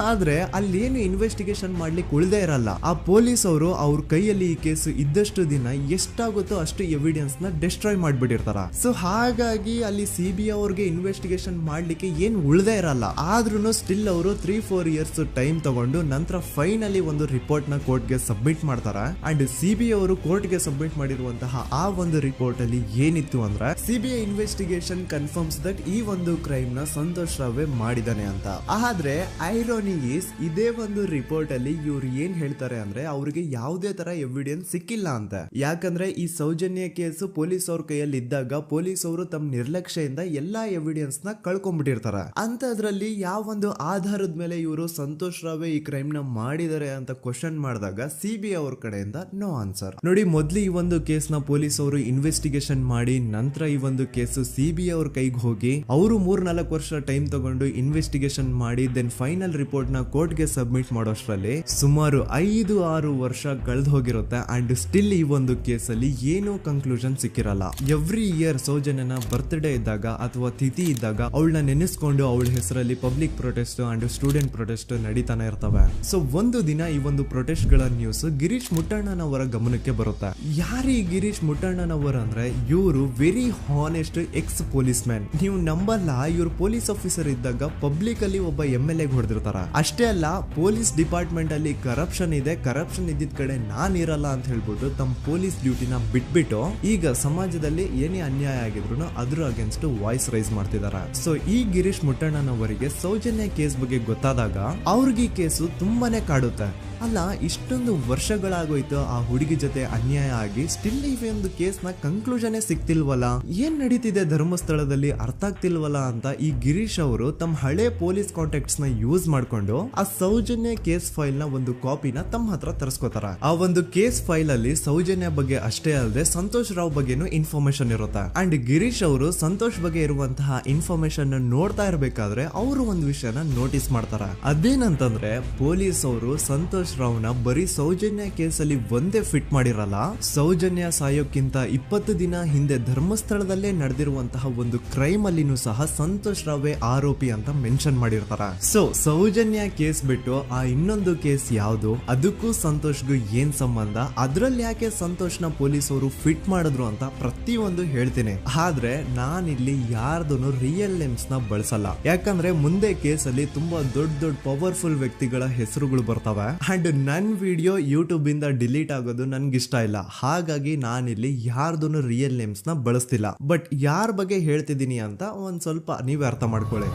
ಆದ್ರೆ ಅಲ್ಲೇನು ಇನ್ವೆಸ್ಟಿಗೇಷನ್ ಮಾಡ್ಲಿಕ್ಕೆ ಉಳ್ದೇ ಇರಲ್ಲ. ಆ ಪೊಲೀಸ್ ಅವರು ಅವ್ರ ಕೈಯಲ್ಲಿ ಈ ಕೇಸ್ ಇದ್ದಷ್ಟು ದಿನ ಎಷ್ಟಾಗುತ್ತೋ ಅಷ್ಟು ಎವಿಡೆನ್ಸ್ ನ ಡಿಸ್ಟ್ರಾಯ್ ಮಾಡ್ಬಿಟ್ಟಿರ್ತಾರ. ಸೊ ಹಾಗಾಗಿ ಅಲ್ಲಿ ಸಿಬಿಐ ಅವ್ರಿಗೆ ಇನ್ವೆಸ್ಟಿಗೇಷನ್ ಮಾಡ್ಲಿಕ್ಕೆ ಏನ್ ಉಳ್ದೇ ಇರಲ್ಲ. ಆದ್ರೂ ಸ್ಟಿಲ್ ಅವರು 3-4 ಇಯರ್ಸ್ ಟೈಮ್ ತಗೊಂಡು ನಂತರ ಫೈನಲಿ ಒಂದು ರಿಪೋರ್ಟ್ ನ ಕೋರ್ಟ್ ಗೆ ಸಬ್ಮಿಟ್ ಮಾಡ್ತಾರ. ಅಂಡ್ ಸಿಬಿಐ ಅವರು ಕೋರ್ಟ್ ಗೆ ಸಬ್ಮಿಟ್ ಮಾಡಿರುವಂತಹ ಆ ಒಂದು ರಿಪೋರ್ಟ್ ಅಲ್ಲಿ ಏನಿತ್ತು ಅಂದ್ರೆ ಸಿಬಿಐ ಇನ್ವೆಸ್ಟಿಗೇಷನ್ ಕನ್ಫರ್ಮ್ಸ್ ದಟ್ ಈ ಒಂದು ಕ್ರೈಮ್ ನ ಸಂತೋಷ್ ರಾವ್ ಮಾಡಿದಾನೆ ಅಂತ. ಆದ್ರೆ ಐರಾನಿ ಈಸ್ ಇದೇ ಒಂದು ರಿಪೋರ್ಟ್ ಅಲ್ಲಿ ಇವ್ರು ಏನ್ ಹೇಳ್ತಾರೆ ಅಂದ್ರೆ ಅವ್ರಿಗೆ ಯಾವುದೇ ತರ ಎವಿಡೆನ್ಸ್ ಸಿಕ್ಕಿಲ್ಲ ಅಂತ. ಯಾಕಂದ್ರೆ ಈ ಸೌಜನ್ಯ ಕೇಸ್ ಪೊಲೀಸ್ ಅವ್ರ ಕೈಯಲ್ಲಿ ಇದ್ದಾಗ ಪೊಲೀಸ್ ಅವರು ತಮ್ಮ ನಿರ್ಲಕ್ಷ್ಯದಿಂದ ಎಲ್ಲಾ ಎವಿಡೆನ್ಸ್ ನ ಕಳ್ಕೊಂಡ್ಬಿಟ್ಟಿರ್ತಾರ. ಅಂತದ್ರಲ್ಲಿ ಯಾವ ಒಂದು ಆಧಾರದ ಮೇಲೆ ಇವರು ಸಂತೋಷ್ ರಾವ್ ಈ ಕ್ರೈಮ್ ನ ಮಾಡಿದ್ದಾರೆ ಅಂತ ಕ್ವಶನ್ ಮಾಡಿದಾಗ ಸಿಬಿಐ ಅವ್ರ ಕಡೆಯಿಂದ ನೋ ಆನ್ಸರ್. ನೋಡಿ, ಮೊದ್ಲು ಈ ಒಂದು ಕೇಸ್ ನ ಪೊಲೀಸ್ ಅವರು ಇನ್ವೆಸ್ಟಿಗೇಷನ್ ಮಾಡಿ ನಂತರ ಈ ಒಂದು ಕೇಸು ಸಿಬಿಐ ಅವ್ರ ಕೈಗೆ ಹೋಗಿ ಅವರು 3-4 ವರ್ಷ ಟೈಮ್ ತಗೊಂಡು ಇನ್ವೆಸ್ಟಿಗೇಷನ್ ಮಾಡಿ ದೆನ್ ಫೈನಲ್ ರಿಪೋರ್ಟ್ ನ ಕೋರ್ಟ್ ಗೆ ಸಬ್ಮಿಟ್ ಮಾಡೋಷ್ಟ್ರಲ್ಲಿ ಸುಮಾರು 5-6 ವರ್ಷ ಕಳೆದು ಹೋಗಿರುತ್ತೆ. ಅಂಡ್ ಸ್ಟಿಲ್ ಈ ಒಂದು ಕೇಸ್ ಅಲ್ಲಿ ಏನೂ ಕನ್ಕ್ಲೂಷನ್ ಸಿಕ್ಕಿರಲ್ಲ. ಎವ್ರಿ ಇಯರ್ ಸೌಜನ್ಯನ ಬರ್ತ್ಡೇ ಇದ್ದಾಗ ಅಥವಾ ತಿಥಿ ಇದ್ದಾಗ ಅವಳನ್ನ ನೆನೆಸ್ಕೊಂಡು ಅವಳ ಹೆಸರಲ್ಲಿ public protest and student protest ನಡೀತಾನೆ ಇರ್ತವೆ. ಸೊ ಒಂದು ದಿನ ಈ ಒಂದು ಪ್ರೊಟೆಸ್ಟ್ ಗಳ ನ್ಯೂಸ್ ಗಿರೀಶ್ ಮುಟ್ಟಣ್ಣನವರ ಗಮನಕ್ಕೆ ಬರುತ್ತೆ. ಯಾರೀ ಗಿರೀಶ್ ಮುಟ್ಟಣ್ಣನವರ ಅಂದ್ರೆ ಇವರು very honest X police man. ನೀವು ನಂಬಲ್ಲ, ಇವ್ರು ಪೊಲೀಸ್ ಆಫೀಸರ್ ಇದ್ದಾಗ ಪಬ್ಲಿಕ್ ಅಲ್ಲಿ ಒಬ್ಬ MLA ಹೊಡೆದಿರ್ತಾರ. ಅಷ್ಟೇ ಅಲ್ಲ, ಪೊಲೀಸ್ ಡಿಪಾರ್ಟ್ಮೆಂಟ್ ಅಲ್ಲಿ ಕರಪ್ಷನ್ ಇದೆ, ಕರಪ್ಷನ್ ಇದ್ದಿದ್ ಕಡೆ ನಾನ್ ಇರಲ್ಲ ಅಂತ ಹೇಳ್ಬಿಟ್ಟು ತಮ್ಮ ಪೊಲೀಸ್ ಡ್ಯೂಟಿನ ಬಿಟ್ಬಿಟ್ಟು ಈಗ ಸಮಾಜದಲ್ಲಿ ಏನೇ ಅನ್ಯಾಯ ಆಗಿದ್ರು ಅದ್ರ ಅಗೇನ್ಸ್ಟ್ ವಾಯ್ಸ್ ರೈಸ್ ಮಾಡ್ತಿದಾರ. ಸೊ ಈ ಗಿರೀಶ್ ಮುಟ್ಟಣ್ಣನವರಿಗೆ ಸೌಜನ್ಯ ಕೇಸ್ ಬಗ್ಗೆ ಗೊತ್ತಾದಾಗ ಅವ್ರಿಗೆ ಈ ಕೇಸು ತುಂಬಾನೇ ಕಾಡುತ್ತೆ. ಅಲ್ಲ, ಇಷ್ಟೊಂದು ವರ್ಷಗಳಾಗೋಯ್ತು ಆ ಹುಡುಗಿ ಜೊತೆ ಅನ್ಯಾಯ ಆಗಿ, ಸ್ಟಿಲ್ ಈ ಒಂದು ಕೇಸ್ ನ ಕನ್ಕ್ಲೂಷನ್ ಸಿಕ್ತಿಲ್ವಲ್ಲ, ಏನ್ ನಡೀತಿದೆ ಧರ್ಮಸ್ಥಳದಲ್ಲಿ ಅರ್ಥ ಆಗ್ತಿಲ್ವಲ್ಲ ಅಂತ ಈ ಗಿರೀಶ್ ಅವರು ತಮ್ಮ ಹಳೆ ಪೊಲೀಸ್ ಕಾಂಟ್ಯಾಕ್ಟ್ಸ್ ನ ಯೂಸ್ ಮಾಡ್ಕೊಂಡು ಆ ಸೌಜನ್ಯ ಕೇಸ್ ಫೈಲ್ ನ ಒಂದು ಕಾಪಿನ ತಮ್ಮ ಹತ್ರ ತರಿಸ್ಕೋತಾರ. ಆ ಒಂದು ಕೇಸ್ ಫೈಲ್ ಅಲ್ಲಿ ಸೌಜನ್ಯ ಬಗ್ಗೆ ಅಷ್ಟೇ ಅಲ್ಲದೆ ಸಂತೋಷ್ ರಾವ್ ಬಗ್ಗೆನೂ ಇನ್ಫಾರ್ಮೇಶನ್ ಇರುತ್ತೆ. ಅಂಡ್ ಗಿರೀಶ್ ಅವರು ಸಂತೋಷ್ ಬಗ್ಗೆ ಇರುವಂತಹ ಇನ್ಫಾರ್ಮೇಶನ್ ನೋಡ್ತಾ ಇರ್ಬೇಕಾದ್ರೆ ಅವರು ಒಂದು ವಿಷಯನ ನೋಟಿಸ್ ಮಾಡ್ತಾರ. ಅದೇನಂತಂದ್ರೆ ಪೊಲೀಸ್ ಅವರು ಸಂತೋಷ್ ರಾವ್ನ ಬರೀ ಸೌಜನ್ಯ ಕೇಸಲ್ಲಿ ಒಂದೇ ಫಿಟ್ ಮಾಡಿರಲ್ಲ, ಸೌಜನ್ಯ ಸಾಯೋಕ್ಕಿಂತ 20 ದಿನ ಹಿಂದೆ ಧರ್ಮಸ್ಥಳದಲ್ಲೇ ನಡೆದಿರುವಂತಹ ಒಂದು ಕ್ರೈಮ್ ಅಲ್ಲಿನೂ ಸಹ ಸಂತೋಷ್ ರಾವ್ ಆರೋಪಿ ಅಂತ ಮೆನ್ಷನ್ ಮಾಡಿರ್ತಾರ. ಸೊ ಸೌಜನ್ಯ ಕೇಸ್ ಬಿಟ್ಟು ಆ ಇನ್ನೊಂದು ಕೇಸ್ ಯಾವುದು, ಅದಕ್ಕೂ ಸಂತೋಷ್ಗೂ ಏನ್ ಸಂಬಂಧ, ಅದ್ರಲ್ಲಿ ಯಾಕೆ ಸಂತೋಷ್ನ ಪೊಲೀಸ್ ಅವರು ಫಿಟ್ ಮಾಡಿದ್ರು ಅಂತ ಪ್ರತಿಯೊಂದು ಹೇಳ್ತೀನಿ. ಆದ್ರೆ ನಾನಿಲ್ಲಿ ಯಾರ್ದು ರಿಯಲ್ ನೇಮ್ಸ್ ನ ಬಳಸಲ್ಲ. ಯಾಕಂದ್ರೆ ಮುಂದೆ ಕೇಸಲ್ಲಿ ತುಂಬಾ ದೊಡ್ಡ ಪವರ್ಫುಲ್ ವ್ಯಕ್ತಿಗಳ ಹೆಸರುಗಳು ಬರ್ತವೆ. ಅಂಡ್ ನನ್ ವಿಡಿಯೋ ಯೂಟ್ಯೂಬ್ ಇಂದ ಡಿಲೀಟ್ ಆಗೋದು ನನ್ಗೆ ಇಷ್ಟ ಇಲ್ಲ. ಹಾಗಾಗಿ ನಾನಿಲ್ಲಿ ಯಾರ್ದು ರಿಯಲ್ ನೇಮ್ಸ್ ನ ಬಳಸ್ತಿಲ್ಲ. ಬಟ್ ಯಾರ ಬಗ್ಗೆ ಹೇಳ್ತಿದ್ದೀನಿ ಅಂತ ಒಂದ್ ಸ್ವಲ್ಪ ನೀವೇ ಅರ್ಥ ಮಾಡ್ಕೊಳ್ಳಿ.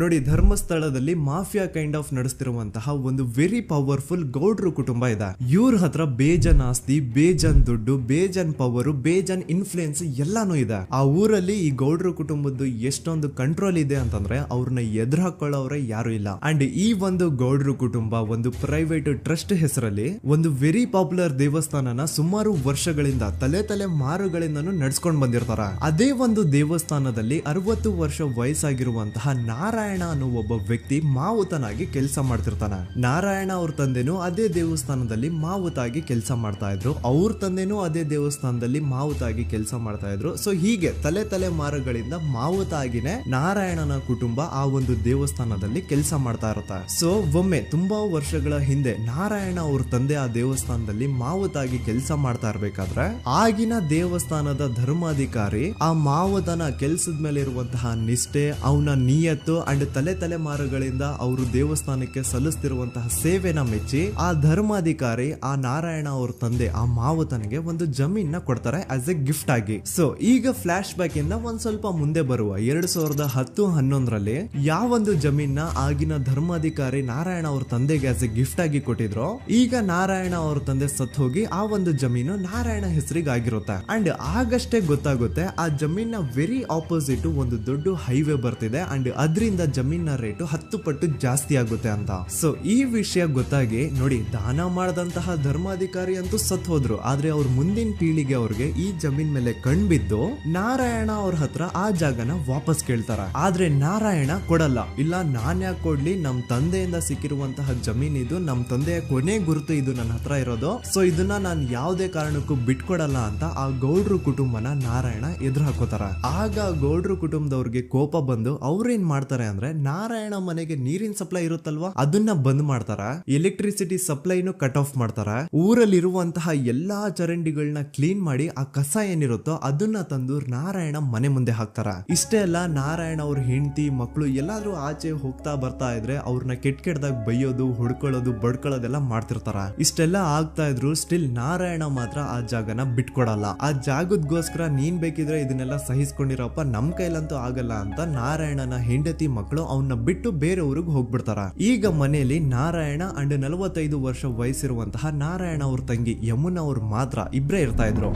ನೋಡಿ, ಧರ್ಮಸ್ಥಳದಲ್ಲಿ ಮಾಫಿಯಾ ಕೈಂಡ್ ಆಫ್ ನಡೆಸ್ತಿರುವಂತಹ ಒಂದು ವೆರಿ ಪವರ್ಫುಲ್ ಗೌಡ್ರು ಕುಟುಂಬ ಇದೆ. ಇವ್ರ ಹತ್ರ ಬೇಜನ್ ಆಸ್ತಿ, ಬೇಜನ್ ದುಡ್ಡು, ಬೇಜನ್ ಪವರ್, ಬೇಜನ್ ಇನ್ಫ್ಲೂಯೆನ್ಸ್ ಎಲ್ಲಾನು ಇದೆ. ಆ ಊರಲ್ಲಿ ಈ ಗೌಡ್ರು ಕುಟುಂಬದ್ದು ಎಷ್ಟೊಂದು ಕಂಟ್ರೋಲ್ ಇದೆ ಅಂತಂದ್ರೆ ಅವ್ರನ್ನ ಎದುರು ಹಾಕೊಳ್ಳೋರೆ ಯಾರು ಇಲ್ಲ. ಅಂಡ್ ಈ ಒಂದು ಗೌಡ್ರು ಕುಟುಂಬ ಒಂದು ಪ್ರೈವೇಟ್ ಟ್ರಸ್ಟ್ ಹೆಸರಲ್ಲಿ ಒಂದು ವೆರಿ ಪಾಪ್ಯುಲರ್ ದೇವಸ್ಥಾನನ ಸುಮಾರು ವರ್ಷಗಳಿಂದ ತಲೆ ಮಾರುಗಳಿಂದನೂ ನಡ್ಸ್ಕೊಂಡ್ ಬಂದಿರ್ತಾರ. ಅದೇ ಒಂದು ದೇವಸ್ಥಾನದಲ್ಲಿ 60 ವರ್ಷ ವಯಸ್ಸಾಗಿರುವಂತಹ ನಾರಾಯಣ ಅನ್ನೋ ಒಬ್ಬ ವ್ಯಕ್ತಿ ಮಾವುತನಾಗಿ ಕೆಲಸ ಮಾಡ್ತಿರ್ತಾನೆ. ನಾರಾಯಣ ಅವ್ರ ತಂದೆನೂ ಅದೇ ದೇವಸ್ಥಾನದಲ್ಲಿ ಮಾವುತಾಗಿ ಕೆಲಸ ಮಾಡ್ತಾ ಇದ್ರು, ಅವ್ರ ತಂದೆನೂ ಅದೇ ದೇವಸ್ಥಾನದಲ್ಲಿ ಮಾವುತಾಗಿ ಕೆಲಸ ಮಾಡ್ತಾ ಇದ್ರು. ಸೊ ಹೀಗೆ ತಲೆ ಮಾರುಗಳಿಂದ ಮಾವುತಾಗಿನೇ ನಾರಾಯಣನ ಕುಟುಂಬ ಆ ಒಂದು ದೇವಸ್ಥಾನದಲ್ಲಿ ಕೆಲಸ ಮಾಡ್ತಾ ಇರುತ್ತೆ. ಸೊ ಒಮ್ಮೆ ತುಂಬಾ ವರ್ಷಗಳ ಹಿಂದೆ ನಾರಾಯಣ ಅವ್ರ ತಂದೆ ಆ ದೇವಸ್ಥಾನದಲ್ಲಿ ಮಾವುತಾಗಿ ಕೆಲಸ ಮಾಡ್ತಾ ಇರ್ಬೇಕಾದ್ರೆ ಆಗಿನ ದೇವಸ್ಥಾನದ ಧರ್ಮಾಧಿಕಾರಿ ಆ ಮಾವುತನ ಕೆಲ್ಸದ ಮೇಲೆ ಇರುವಂತಹ ನಿಷ್ಠೆ, ಅವನ ನಿಯತ್ತು ಅಂಡ್ ತಲೆಮಾರುಗಳಿಂದ ಅವರು ದೇವಸ್ಥಾನಕ್ಕೆ ಸಲ್ಲಿಸ್ತಿರುವಂತಹ ಸೇವೆನ ಮೆಚ್ಚಿ ಆ ಧರ್ಮಾಧಿಕಾರಿ ಆ ನಾರಾಯಣ ಅವ್ರ ತಂದೆ ಆ ಮಾವುತನಿಗೆ ಒಂದು ಜಮೀನ್ ಕೊಡ್ತಾರೆ ಆಸ್ ಎ ಗಿಫ್ಟ್ ಆಗಿ. ಸೊ ಈಗ ಫ್ಲಾಶ್ ಬ್ಯಾಕ್ ಇಂದ ಒಂದ್ ಸ್ವಲ್ಪ ಮುಂದೆ ಬರುವ 2010-11ರಲ್ಲಿ ಯಾವೊಂದು ಜಮೀನ ಆಗಿನ ಧರ್ಮಾಧಿಕಾರಿ ನಾರಾಯಣ ಅವ್ರ ತಂದೆಗೆ ಆಸ್ ಎ ಗಿಫ್ಟ್ ಆಗಿ ಕೊಟ್ಟಿದ್ರು, ಈಗ ನಾರಾಯಣ ಅವ್ರ ತಂದೆ ಸತ್ ಹೋಗಿ ಆ ಒಂದು ಜಮೀನು ನಾರಾಯಣ ಹೆಸರಿಗೆ ಆಗಿರುತ್ತೆ. ಅಂಡ್ ಆಗಷ್ಟೇ ಗೊತ್ತಾಗುತ್ತೆ ಆ ಜಮೀನ ವೆರಿ ಆಪೋಸಿಟ್ ಒಂದು ದೊಡ್ಡ ಹೈವೇ ಬರ್ತಿದೆ ಅಂಡ್ ಅದರಿಂದ ಜಮೀನ ರೇಟು 10 ಪಟ್ಟು ಜಾಸ್ತಿ ಆಗುತ್ತೆ ಅಂತ. ಸೊ ಈ ವಿಷಯ ಗೊತ್ತಾಗಿ ನೋಡಿ ದಾನ ಮಾಡದಂತಹ ಧರ್ಮಾಧಿಕಾರಿ ಅಂತೂ ಸತ್ ಹೋದ್ರು, ಆದ್ರೆ ಅವ್ರ ಮುಂದಿನ ಪೀಳಿಗೆ ಅವ್ರಿಗೆ ಈ ಜಮೀನ್ ಮೇಲೆ ಕಣ್ಬಿದ್ದು ನಾರಾಯಣ ಅವ್ರ ಹತ್ರ ಆ ಜಾಗನ ವಾಪಸ್ ಕೇಳ್ತಾರ. ಆದ್ರೆ ನಾರಾಯಣ ಕೊಡಲ್ಲ. ಇಲ್ಲ ನಾನ್ ಯಾಕೆ ಕೊಡ್ಲಿ, ನಮ್ ತಂದೆಯಿಂದ ಸಿಕ್ಕಿರುವಂತಹ ಜಮೀನ್ ಇದು, ನಮ್ ತಂದೆಯ ಕೊನೆ ಗುರುತು ಇದು ನನ್ನ ಹತ್ರ ಇರೋದು, ಸೊ ಇದನ್ನ ನಾನು ಯಾವುದೇ ಕಾರಣಕ್ಕೂ ಬಿಟ್ಕೊಡಲ್ಲ ಅಂತ ಆ ಗೌಡ್ರು ಕುಟುಂಬನ ನಾರಾಯಣ ಎದುರು ಹಾಕೋತಾರ. ಆಗ ಗೌಡ್ರು ಕುಟುಂಬದವ್ರಿಗೆ ಕೋಪ ಬಂದು ಅವ್ರೇನ್ ಮಾಡ್ತಾರೆ ಅಂದ್ರೆ ನಾರಾಯಣ ಮನೆಗೆ ನೀರಿನ ಸಪ್ಲೈ ಇರುತ್ತಲ್ವಾ ಅದನ್ನ ಬಂದ್ ಮಾಡ್ತಾರ, ಎಲೆಕ್ಟ್ರಿಸಿಟಿ ಸಪ್ಲೈನು ಕಟ್ ಆಫ್ ಮಾಡ್ತಾರ, ಊರಲ್ಲಿರುವಂತಹ ಎಲ್ಲಾ ಚರಂಡಿಗಳನ್ನ ಕ್ಲೀನ್ ಮಾಡಿ ಆ ಕಸ ಏನಿರುತ್ತೋ ಅದನ್ನ ತಂದು ನಾರಾಯಣ ಮನೆ ಮುಂದೆ ಹಾಕ್ತಾರ. ಇಷ್ಟೇ ಅಲ್ಲ, ನಾರಾಯಣ ಅವ್ರ ಹೆಂಡತಿ ಮಕ್ಕಳು ಎಲ್ಲಾದ್ರೂ ಆಚೆ ಹೋಗ್ತಾ ಬರ್ತಾ ಇದ್ರೆ ಅವ್ರನ್ನ ಕೆಟ್ಟದಾಗ ಬೈಯೋದು, ಹೊಡ್ಕೊಳ್ಳೋದು, ಬಡ್ಕೊಳ್ಳೋದೆಲ್ಲ ಮಾಡ್ತಿರ್ತಾರ. ಇಷ್ಟೆಲ್ಲ ಆಗ್ತಾ ಇದ್ರು ಸ್ಟಿಲ್ ನಾರಾಯಣ ಮಾತ್ರ ಆ ಜಾಗನ ಬಿಟ್ಕೊಡಲ್ಲ. ಆ ಜಾಗದ್ಗೋಸ್ಕರ ನೀನ್ ಬೇಕಿದ್ರೆ ಇದನ್ನೆಲ್ಲ ಸಹಿಸ್ಕೊಂಡಿರಪ್ಪ, ನಮ್ ಕೈಲಂತೂ ಆಗಲ್ಲ ಅಂತ ನಾರಾಯಣನ ಹೆಂಡತಿ ಮಕ್ಕಳು ಅವನ್ನ ಬಿಟ್ಟು ಬೇರೆ ಊರಿಗೆ ಹೋಗ್ಬಿಡ್ತಾರ. ಈಗ ಮನೆಯಲ್ಲಿ ನಾರಾಯಣ ಅಂಡ್ 45 ವರ್ಷ ವಯಸ್ಸಿರುವಂತಹ ನಾರಾಯಣ ಅವ್ರ ತಂಗಿ ಯಮುನಾ ಅವ್ರು ಮಾತ್ರ ಇಬ್ರೇ ಇರ್ತಾ ಇದ್ರು.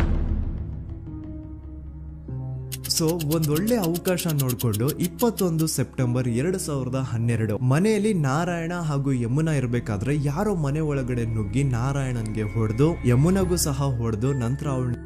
ಸೊ ಒಂದೊಳ್ಳೆ ಅವಕಾಶ ನೋಡ್ಕೊಂಡು 21 ಸೆಪ್ಟೆಂಬರ್ 2012 ಮನೆಯಲ್ಲಿ ನಾರಾಯಣ ಹಾಗೂ ಯಮುನಾ ಇರ್ಬೇಕಾದ್ರೆ ಯಾರೋ ಮನೆ ಒಳಗಡೆ ನುಗ್ಗಿ ನಾರಾಯಣನ್ಗೆ ಹೊಡೆದು ಯಮುನಾಗೂ ಸಹ ಹೊಡೆದು ನಂತರ ಅವಳು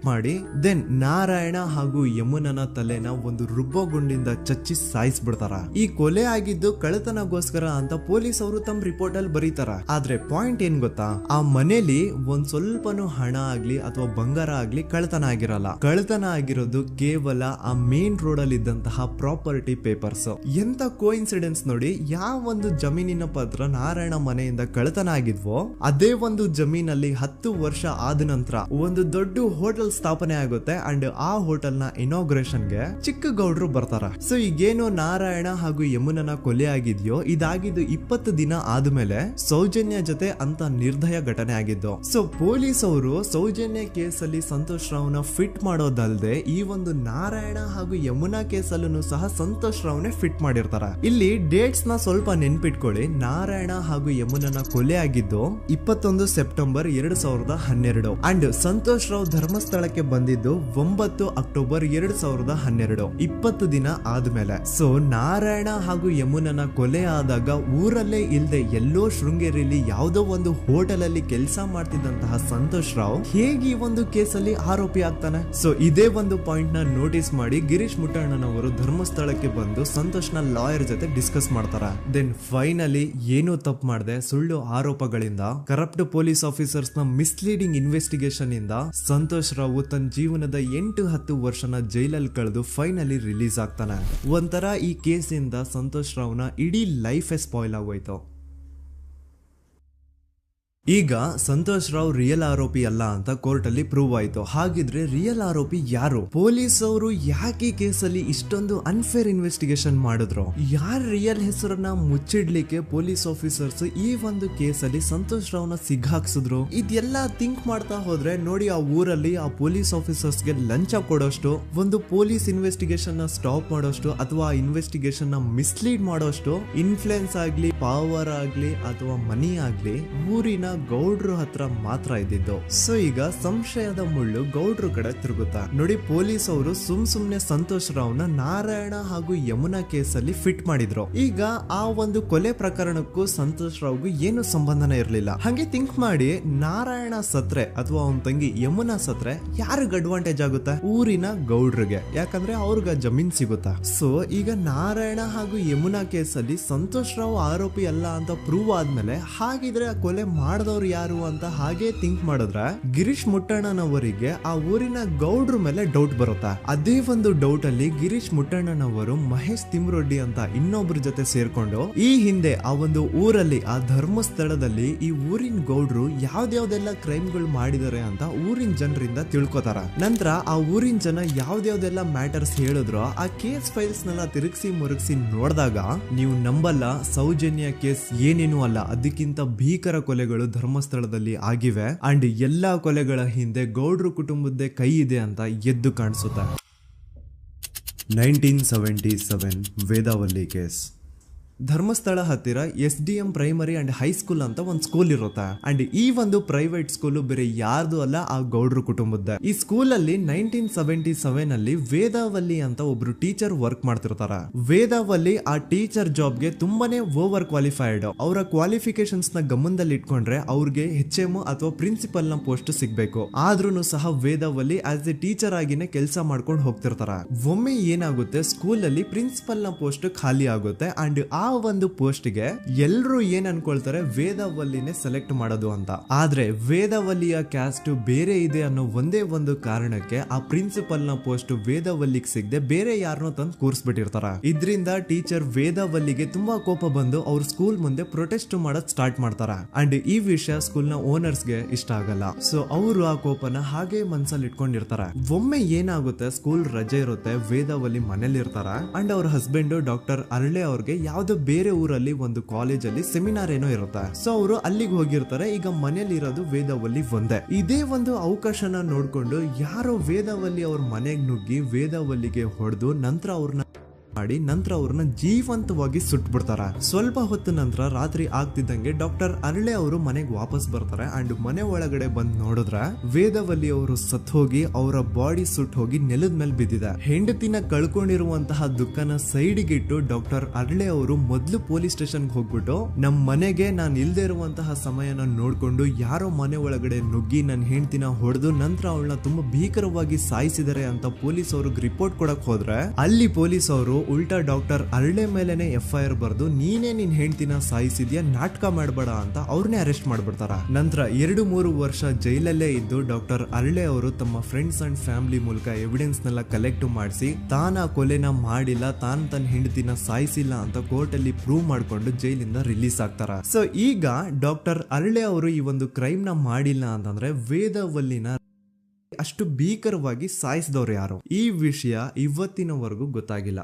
ಮಾಡಿ ದೆನ್ ನಾರಾಯಣ ಹಾಗೂ ಯಮುನನ ತಲೆನ ಒಂದು ರುಬ್ಬಗುಂಡಿಂದ ಚಚ್ಚಿ ಸಾಯಿಸ್ಬಿಡ್ತಾರ. ಈ ಕೊಲೆ ಆಗಿದ್ದು ಕಳ್ಳತನಗೋಸ್ಕರ ಅಂತ ಪೊಲೀಸ್ ಅವರು ತಮ್ಮ ರಿಪೋರ್ಟ್ ಅಲ್ಲಿ ಬರೀತಾರ. ಆದ್ರೆ ಪಾಯಿಂಟ್ ಏನ್ ಗೊತ್ತಾ, ಆ ಮನೇಲಿ ಒಂದ್ ಸ್ವಲ್ಪನೂ ಹಣ ಆಗ್ಲಿ ಅಥವಾ ಬಂಗಾರ ಆಗ್ಲಿ ಕಳ್ಳತನ ಆಗಿರಲ್ಲ. ಕಳ್ಳತನ ಆಗಿರೋದು ಕೇವಲ ಆ ಮೇನ್ ರೋಡ್ ಅಲ್ಲಿ ಇದ್ದಂತಹ ಪ್ರಾಪರ್ಟಿ ಪೇಪರ್ಸ್. ಎಂತ ಕೋಇನ್ಸಿಡೆನ್ಸ್ ನೋಡಿ, ಯಾವ ಒಂದು ಜಮೀನಿನ ಪತ್ರ ನಾರಾಯಣ ಮನೆಯಿಂದ ಕಳ್ಳತನ ಆಗಿದ್ವೋ ಅದೇ ಒಂದು ಜಮೀನಲ್ಲಿ 10 ವರ್ಷ ಆದ ನಂತರ ಒಂದು ದೊಡ್ಡ ಹೋಟೆಲ್ ಸ್ಥಾಪನೆ ಆಗುತ್ತೆ ಅಂಡ್ ಆ ಹೋಟೆಲ್ ನ ಇನಾಗ್ರೇಷನ್ ಗೆ ಚಿಕ್ಕ ಗೌಡ್ರು ಬರ್ತಾರ. ಸೊ ಈಗೇನು ನಾರಾಯಣ ಹಾಗೂ ಯಮುನನ ಕೊಲೆ ಆಗಿದ್ಯೋ ಇದಾಗಿದ್ದು 20 ದಿನ ಆದ್ಮೇಲೆ ಸೌಜನ್ಯ ಜೊತೆ ಅಂತ ನಿರ್ದಯ ಘಟನೆ ಆಗಿದ್ದು. ಸೊ ಪೊಲೀಸ್ ಅವರು ಸೌಜನ್ಯ ಕೇಸಲ್ಲಿ ಸಂತೋಷ್ ರಾವ್ನ ಫಿಟ್ ಮಾಡೋದಲ್ದೆ ಈ ಒಂದು ನಾರಾಯಣ ಹಾಗೂ ಯಮುನಾ ಕೇಸಲ್ಲೂ ಸಹ ಸಂತೋಷ್ ರಾವ್ನೆ ಫಿಟ್ ಮಾಡಿರ್ತಾರ. ಇಲ್ಲಿ ಡೇಟ್ಸ್ ನ ಸ್ವಲ್ಪ ನೆನ್ಪಿಟ್ಕೊಳ್ಳಿ. ನಾರಾಯಣ ಹಾಗೂ ಯಮುನನ ಕೊಲೆ ಆಗಿದ್ದು 21 ಸೆಪ್ಟೆಂಬರ್ 2012 ಅಂಡ್ ಸಂತೋಷ್ ರಾವ್ ಧರ್ಮಸ್ಥಳ ಬಂದಿದ್ದು 9 ಅಕ್ಟೋಬರ್ 2012, 20 ದಿನ ಆದ್ಮೇಲೆ. ಸೊ ನಾರಾಯಣ ಹಾಗೂ ಯಮುನನ ಕೊಲೆ ಆದಾಗ ಊರಲ್ಲೇ ಇಲ್ದೆ ಎಲ್ಲೋ ಶೃಂಗೇರಿಯಲ್ಲಿ ಯಾವುದೋ ಒಂದು ಹೋಟೆಲ್ ಅಲ್ಲಿ ಕೆಲಸ ಮಾಡ್ತಿದ್ದಂತಹ ಸಂತೋಷ್ ರಾವ್ ಹೇಗೆ ಈ ಒಂದು ಕೇಸಲ್ಲಿ ಆರೋಪಿ ಆಗ್ತಾನೆ? ಸೊ ಇದೇ ಒಂದು ಪಾಯಿಂಟ್ ನ ನೋಟಿಸ್ ಮಾಡಿ ಗಿರೀಶ್ ಮುಟ್ಟಣ್ಣನವರು ಧರ್ಮಸ್ಥಳಕ್ಕೆ ಬಂದು ಸಂತೋಷ್ ನ ಲಾಯರ್ ಜೊತೆ ಡಿಸ್ಕಸ್ ಮಾಡ್ತಾರ. ದೆನ್ ಫೈನಲಿ ಏನೋ ತಪ್ಪು ಮಾಡದೆ ಸುಳ್ಳು ಆರೋಪಗಳಿಂದ ಕರಪ್ಟ್ ಪೊಲೀಸ್ ಆಫೀಸರ್ಸ್ ನ ಮಿಸ್ಲೀಡಿಂಗ್ ಇನ್ವೆಸ್ಟಿಗೇಷನ್ ಇಂದ ಸಂತೋಷ್ ರಾವ್ ತನ್ನ ಜೀವನದ 8-10 ವರ್ಷನ ಜೈಲಲ್ಲಿ ಕಳೆದು ಫೈನಲಿ ರಿಲೀಸ್ ಆಗ್ತಾನೆ. ಒಂಥರ ಈ ಕೇಸಿಂದ ಸಂತೋಷ್ ರಾವ್ನ ಇಡೀ ಲೈಫ್ ಸ್ಪಾಯ್ಲ್ ಆಗೋಯ್ತು. ಈಗ ಸಂತೋಷ್ ರಾವ್ ರಿಯಲ್ ಆರೋಪಿ ಅಲ್ಲ ಅಂತ ಕೋರ್ಟ್ ಅಲ್ಲಿ ಪ್ರೂವ್ ಆಯ್ತು. ಹಾಗಿದ್ರೆ ರಿಯಲ್ ಆರೋಪಿ ಯಾರು? ಪೊಲೀಸ್ ಅವರು ಯಾಕೆ ಕೇಸಲ್ಲಿ ಇಷ್ಟೊಂದು ಅನ್ಫೇರ್ ಇನ್ವೆಸ್ಟಿಗೇಷನ್ ಮಾಡಿದ್ರು? ಯಾರ ರಿಯಲ್ ಹೆಸರನ್ನ ಮುಚ್ಚಿಡ್ಲಿಕ್ಕೆ ಪೊಲೀಸ್ ಆಫೀಸರ್ಸ್ ಈ ಒಂದು ಕೇಸಲ್ಲಿ ಸಂತೋಷ್ ರಾವ್ನ ಸಿಗ್ಹಾಕ್ಸಿದ್ರು? ಇದೆಲ್ಲ ಥಿಂಕ್ ಮಾಡ್ತಾ ಹೋದ್ರೆ ನೋಡಿ ಆ ಊರಲ್ಲಿ ಆ ಪೊಲೀಸ್ ಆಫೀಸರ್ಸ್ಗೆ ಲಂಚ ಕೊಡೋಷ್ಟು, ಒಂದು ಪೊಲೀಸ್ ಇನ್ವೆಸ್ಟಿಗೇಷನ್ ನ ಸ್ಟಾಪ್ ಮಾಡೋಷ್ಟು ಅಥವಾ ಆ ಇನ್ವೆಸ್ಟಿಗೇಷನ್ ನ ಮಿಸ್ಲೀಡ್ ಮಾಡೋಷ್ಟು ಇನ್ಫ್ಲುಯೆನ್ಸ್ ಆಗ್ಲಿ, ಪವರ್ ಆಗ್ಲಿ ಅಥವಾ ಮನಿ ಆಗ್ಲಿ ಊರಿನ ಗೌಡ್ರು ಹತ್ರ ಮಾತ್ರ ಇದ್ದಿದ್ದು. ಸೊ ಈಗ ಸಂಶಯದ ಮುಳ್ಳು ಗೌಡ್ರು ಕಡೆ ತಿರುಗುತ್ತಾ ನೋಡಿ. ಪೊಲೀಸ್ ಅವರು ಸುಮ್ನೆ ಸಂತೋಷ್ ರಾವ್ನ ನಾರಾಯಣ ಹಾಗೂ ಯಮುನಾ ಕೇಸಲ್ಲಿ ಫಿಟ್ ಮಾಡಿದ್ರು. ಈಗ ಆ ಒಂದು ಕೊಲೆ ಪ್ರಕರಣಕ್ಕೂ ಸಂತೋಷ್ ರಾವ್ಗೂ ಏನು ಸಂಬಂಧನೇ ಇರ್ಲಿಲ್ಲ. ಹಂಗೆ ಥಿಂಕ್ ಮಾಡಿ ನಾರಾಯಣ ಸತ್ರೆ ಅಥವಾ ಅವನ ತಂಗಿ ಯಮುನಾ ಸತ್ರೆ ಯಾರಿಗ ಅಡ್ವಾಂಟೇಜ್ ಆಗುತ್ತೆ? ಊರಿನ ಗೌಡ್ರಿಗೆ, ಯಾಕಂದ್ರೆ ಅವ್ರಿಗ ಜಮೀನ್ ಸಿಗುತ್ತಾ. ಸೊ ಈಗ ನಾರಾಯಣ ಹಾಗೂ ಯಮುನಾ ಕೇಸಲ್ಲಿ ಸಂತೋಷ್ ರಾವ್ ಆರೋಪಿ ಅಲ್ಲ ಅಂತ ಪ್ರೂವ್ ಆದ್ಮೇಲೆ ಹಾಗಿದ್ರೆ ಆ ಕೊಲೆ ಮಾಡ್ದವ್ರು ಯಾರು ಅಂತ ಹಾಗೆ ಥಿಂಕ್ ಮಾಡಿದ್ರೆ ಗಿರೀಶ್ ಮುಟ್ಟಣ್ಣನವರಿಗೆ ಆ ಊರಿನ ಗೌಡ್ರ ಮೇಲೆ ಡೌಟ್ ಬರುತ್ತೆ. ಅದೇ ಒಂದು ಡೌಟ್ ಅಲ್ಲಿ ಗಿರೀಶ್ ಮುಟ್ಟಣ್ಣನವರು ಮಹೇಶ್ ತಿಮ್ರೊಡ್ಡಿ ಅಂತ ಇನ್ನೊಬ್ರ ಜೊತೆ ಸೇರ್ಕೊಂಡು ಈ ಹಿಂದೆ ಆ ಒಂದು ಊರಲ್ಲಿ ಆ ಧರ್ಮಸ್ಥಳದಲ್ಲಿ ಈ ಊರಿನ ಗೌಡ್ರು ಯಾವ್ದಾವ್ದೆಲ್ಲ ಕ್ರೈಮ್ಗಳು ಮಾಡಿದಾರೆ ಅಂತ ಊರಿನ ಜನರಿಂದ ತಿಳ್ಕೊತಾರ. ನಂತರ ಆ ಊರಿನ ಜನ ಯಾವ್ದಾವ್ದೆಲ್ಲ ಮ್ಯಾಟರ್ಸ್ ಹೇಳಿದ್ರು ಆ ಕೇಸ್ ಫೈಲ್ಸ್ ನೆಲ್ಲ ತಿರುಗಿಸಿ ಮುರುಗಿಸಿ ನೋಡಿದಾಗ ನೀವು ನಂಬಲ್ಲ, ಸೌಜನ್ಯ ಕೇಸ್ ಏನೇನು ಅಲ್ಲ, ಅದಕ್ಕಿಂತ ಭೀಕರ ಕೊಲೆಗಳು ಧರ್ಮಸ್ಥಳದಲ್ಲಿ ಆಗಿವೆ ಅಂಡ್ ಎಲ್ಲಾ ಕೊಲೆಗಳ ಹಿಂದೆ ಗೌಡ್ರು ಕುಟುಂಬದ್ದೇ ಕೈ ಇದೆ ಅಂತ ಎದ್ದು ಕಾಣಿಸುತ್ತೆ. 1977 ವೇದಾವಲ್ಲಿ ಕೇಸ್. ಧರ್ಮಸ್ಥಳ ಹತ್ತಿರ SDM ಪ್ರೈಮರಿ ಅಂಡ್ ಹೈಸ್ಕೂಲ್ ಅಂತ ಒಂದು ಸ್ಕೂಲ್ ಇರುತ್ತೆ. ಅಂಡ್ ಈ ಒಂದು ಪ್ರೈವೇಟ್ ಸ್ಕೂಲ್ ಬೇರೆ ಯಾರ್ದು ಅಲ್ಲ, ಆ ಗೌಡ್ರು ಕುಟುಂಬದ. ಈ ಸ್ಕೂಲ್ ಅಲ್ಲಿ 1977 ಅಲ್ಲಿ ವೇದಾವಲ್ಲಿ ಅಂತ ಒಬ್ರು ಟೀಚರ್ ವರ್ಕ್ ಮಾಡ್ತಿರ್ತಾರ. ವೇದಾವಲ್ಲಿ ಆ ಟೀಚರ್ ಜಾಬ್ಗೆ ತುಂಬಾನೇ ಓವರ್ ಕ್ವಾಲಿಫೈಡ್. ಅವರ ಕ್ವಾಲಿಫಿಕೇಶನ್ಸ್ ನ ಗಮನದಲ್ಲಿ ಇಟ್ಕೊಂಡ್ರೆ ಅವ್ರಿಗೆ HM ಅಥವಾ ಪ್ರಿನ್ಸಿಪಲ್ ನ ಪೋಸ್ಟ್ ಸಿಗ್ಬೇಕು. ಆದ್ರೂ ಸಹ ವೇದಾವಲ್ಲಿ ಆಸ್ ಎ ಟೀಚರ್ ಆಗಿನೇ ಕೆಲಸ ಮಾಡ್ಕೊಂಡು ಹೋಗ್ತಿರ್ತಾರ. ಒಮ್ಮೆ ಏನಾಗುತ್ತೆ, ಸ್ಕೂಲ್ ಅಲ್ಲಿ ಪ್ರಿನ್ಸಿಪಲ್ ನ ಪೋಸ್ಟ್ ಖಾಲಿ ಆಗುತ್ತೆ ಅಂಡ್ ಆ ಒಂದು ಪೋಸ್ಟ್ ಗೆ ಎಲ್ರು ಏನ್ ಅನ್ಕೊಳ್ತಾರೆ, ವೇದಾವಲ್ಲಿನೇ ಸೆಲೆಕ್ಟ್ ಮಾಡೋದು ಅಂತ. ಆದ್ರೆ ವೇದಾವಲ್ಲಿಯ ಕ್ಯಾಸ್ಟ್ ಬೇರೆ ಇದೆ ಅನ್ನೋ ಒಂದೇ ಒಂದು ಕಾರಣಕ್ಕೆ ಆ ಪ್ರಿನ್ಸಿಪಲ್ ನ ಪೋಸ್ಟ್ ವೇದಾವಲ್ಲಿಗೆ ಸಿಗದೆ ಬೇರೆ ಯಾರನ್ನೋ ತಂದು ಕೂರಿಸ್ಬಿಟ್ಟಿರ್ತಾರ. ಇದ್ರಿಂದ ಟೀಚರ್ ವೇದಾವಲ್ಲಿಗೆ ತುಂಬಾ ಕೋಪ ಬಂದು ಅವ್ರ ಸ್ಕೂಲ್ ಮುಂದೆ ಪ್ರೊಟೆಸ್ಟ್ ಮಾಡೋದ್ ಸ್ಟಾರ್ಟ್ ಮಾಡ್ತಾರ. ಅಂಡ್ ಈ ವಿಷಯ ಸ್ಕೂಲ್ ನ ಓನರ್ಸ್ ಗೆ ಇಷ್ಟ ಆಗಲ್ಲ. ಸೊ ಅವರು ಆ ಕೋಪನ ಹಾಗೆ ಮನ್ಸಲ್ಲಿ ಇಟ್ಕೊಂಡಿರ್ತಾರ. ಒಮ್ಮೆ ಏನಾಗುತ್ತೆ, ಸ್ಕೂಲ್ ರಜೆ ಇರುತ್ತೆ, ವೇದಾವಲ್ಲಿ ಮನೇಲಿ ಇರ್ತಾರ ಅಂಡ್ ಅವ್ರ ಹಸ್ಬೆಂಡ್ ಡಾಕ್ಟರ್ ಅರಳೆ ಅವ್ರಿಗೆ ಯಾವ್ದೋ ಬೇರೆ ಊರಲ್ಲಿ ಒಂದು ಕಾಲೇಜ್ ಅಲ್ಲಿ ಸೆಮಿನಾರ್ ಏನೋ ಇರುತ್ತೆ. ಸೊ ಅವರು ಅಲ್ಲಿಗೆ ಹೋಗಿರ್ತಾರೆ. ಈಗ ಮನೇಲಿ ಇರೋದು ವೇದಾವಲ್ಲಿ ಒಂದೇ. ಇದೇ ಒಂದು ಅವಕಾಶನ ನೋಡ್ಕೊಂಡು ಯಾರೋ ವೇದಾವಲ್ಲಿ ಅವ್ರ ಮನೆಗೆ ನುಗ್ಗಿ ವೇದಾವಲ್ಲಿಗೆ ಹೊಡೆದು ನಂತರ ಅವ್ರನ್ನ ಜೀವಂತವಾಗಿ ಸುಟ್ಬಿಡ್ತಾರ. ಸ್ವಲ್ಪ ಹೊತ್ತು ನಂತರ ರಾತ್ರಿ ಆಗ್ತಿದ್ದಂಗೆ ಡಾಕ್ಟರ್ ಅರಳೆ ಅವರು ಮನೆಗೆ ವಾಪಸ್ ಬರ್ತಾರೆ ಅಂಡ್ ಮನೆ ಒಳಗಡೆ ಬಂದ್ ನೋಡಿದ್ರೆ ವೇದಾವಲ್ಲಿ ಅವರು ಸತ್ ಹೋಗಿ ಅವರ ಬಾಡಿ ಸುಟ್ ಹೋಗಿ ನೆಲದ ಮೇಲೆ ಬಿದ್ದಿದೆ. ಹೆಂಡತಿನ ಕಳ್ಕೊಂಡಿರುವಂತಹ ದುಃಖನ ಸೈಡ್ಗೆ ಇಟ್ಟು ಡಾಕ್ಟರ್ ಅರಳೆ ಅವರು ಮೊದ್ಲು ಪೊಲೀಸ್ ಸ್ಟೇಷನ್ ಹೋಗ್ಬಿಟ್ಟು ನಮ್ ಮನೆಗೆ ನಾನು ಇಲ್ದೇ ಇರುವಂತಹ ಸಮಯನ ನೋಡ್ಕೊಂಡು ಯಾರೋ ಮನೆ ಒಳಗಡೆ ನುಗ್ಗಿ ನನ್ನ ಹೆಂಡತಿನ ಹೊಡೆದು ನಂತರ ಅವಳನ್ನ ತುಂಬಾ ಭೀಕರವಾಗಿ ಸಾಯಿಸಿದರೆ ಅಂತ ಪೊಲೀಸ್ ಅವ್ರಿಗೆ ರಿಪೋರ್ಟ್ ಕೊಡಕ್ ಹೋದ್ರೆ ಅಲ್ಲಿ ಪೊಲೀಸ್ ಅವರು ಉಲ್ಟಾ ಡಾಕ್ಟರ್ ಅರಳೆ ಮೇಲೆನೆ FIR ಬರ್ದು ನೀನೇ ನಿನ್ ಹೆಂಡತಿನ ಸಾಯಿಸಿದ್ಯಾ, ನಾಟಕ ಮಾಡಬೇಡ ಅಂತ ಅವ್ರನ್ನೇ ಅರೆಸ್ಟ್ ಮಾಡ್ಬಿಡ್ತಾರ. ನಂತರ 2-3 ವರ್ಷ ಜೈಲಲ್ಲೇ ಇದ್ದು ಡಾಕ್ಟರ್ ಅರಳೆ ಅವರು ತಮ್ಮ ಫ್ರೆಂಡ್ಸ್ ಅಂಡ್ ಫ್ಯಾಮಿಲಿ ಮೂಲಕ ಎವಿಡೆನ್ಸ್ ನೆಲ್ಲ ಕಲೆಕ್ಟ್ ಮಾಡಿಸಿ ತಾನ ಕೊಲೆನ ಮಾಡಿಲ್ಲ, ತನ್ನ ಹೆಂಡತಿನ ಸಾಯಿಸಿಲ್ಲ ಅಂತ ಕೋರ್ಟ್ ಅಲ್ಲಿ ಪ್ರೂವ್ ಮಾಡ್ಕೊಂಡು ಜೈಲಿಂದ ರಿಲೀಸ್ ಆಗ್ತಾರ. ಸೊ ಈಗ ಡಾಕ್ಟರ್ ಅರಳೆ ಅವರು ಈ ಒಂದು ಕ್ರೈಮ್ ನ ಮಾಡಿಲ್ಲ ಅಂತಂದ್ರೆ ವೇದಾವಲ್ಲಿನ ಅಷ್ಟು ಭೀಕರವಾಗಿ ಸಾಯಿಸಿದವ್ರು ಯಾರು, ಈ ವಿಷಯ ಇವತ್ತಿನವರೆಗೂ ಗೊತ್ತಾಗಿಲ್ಲ.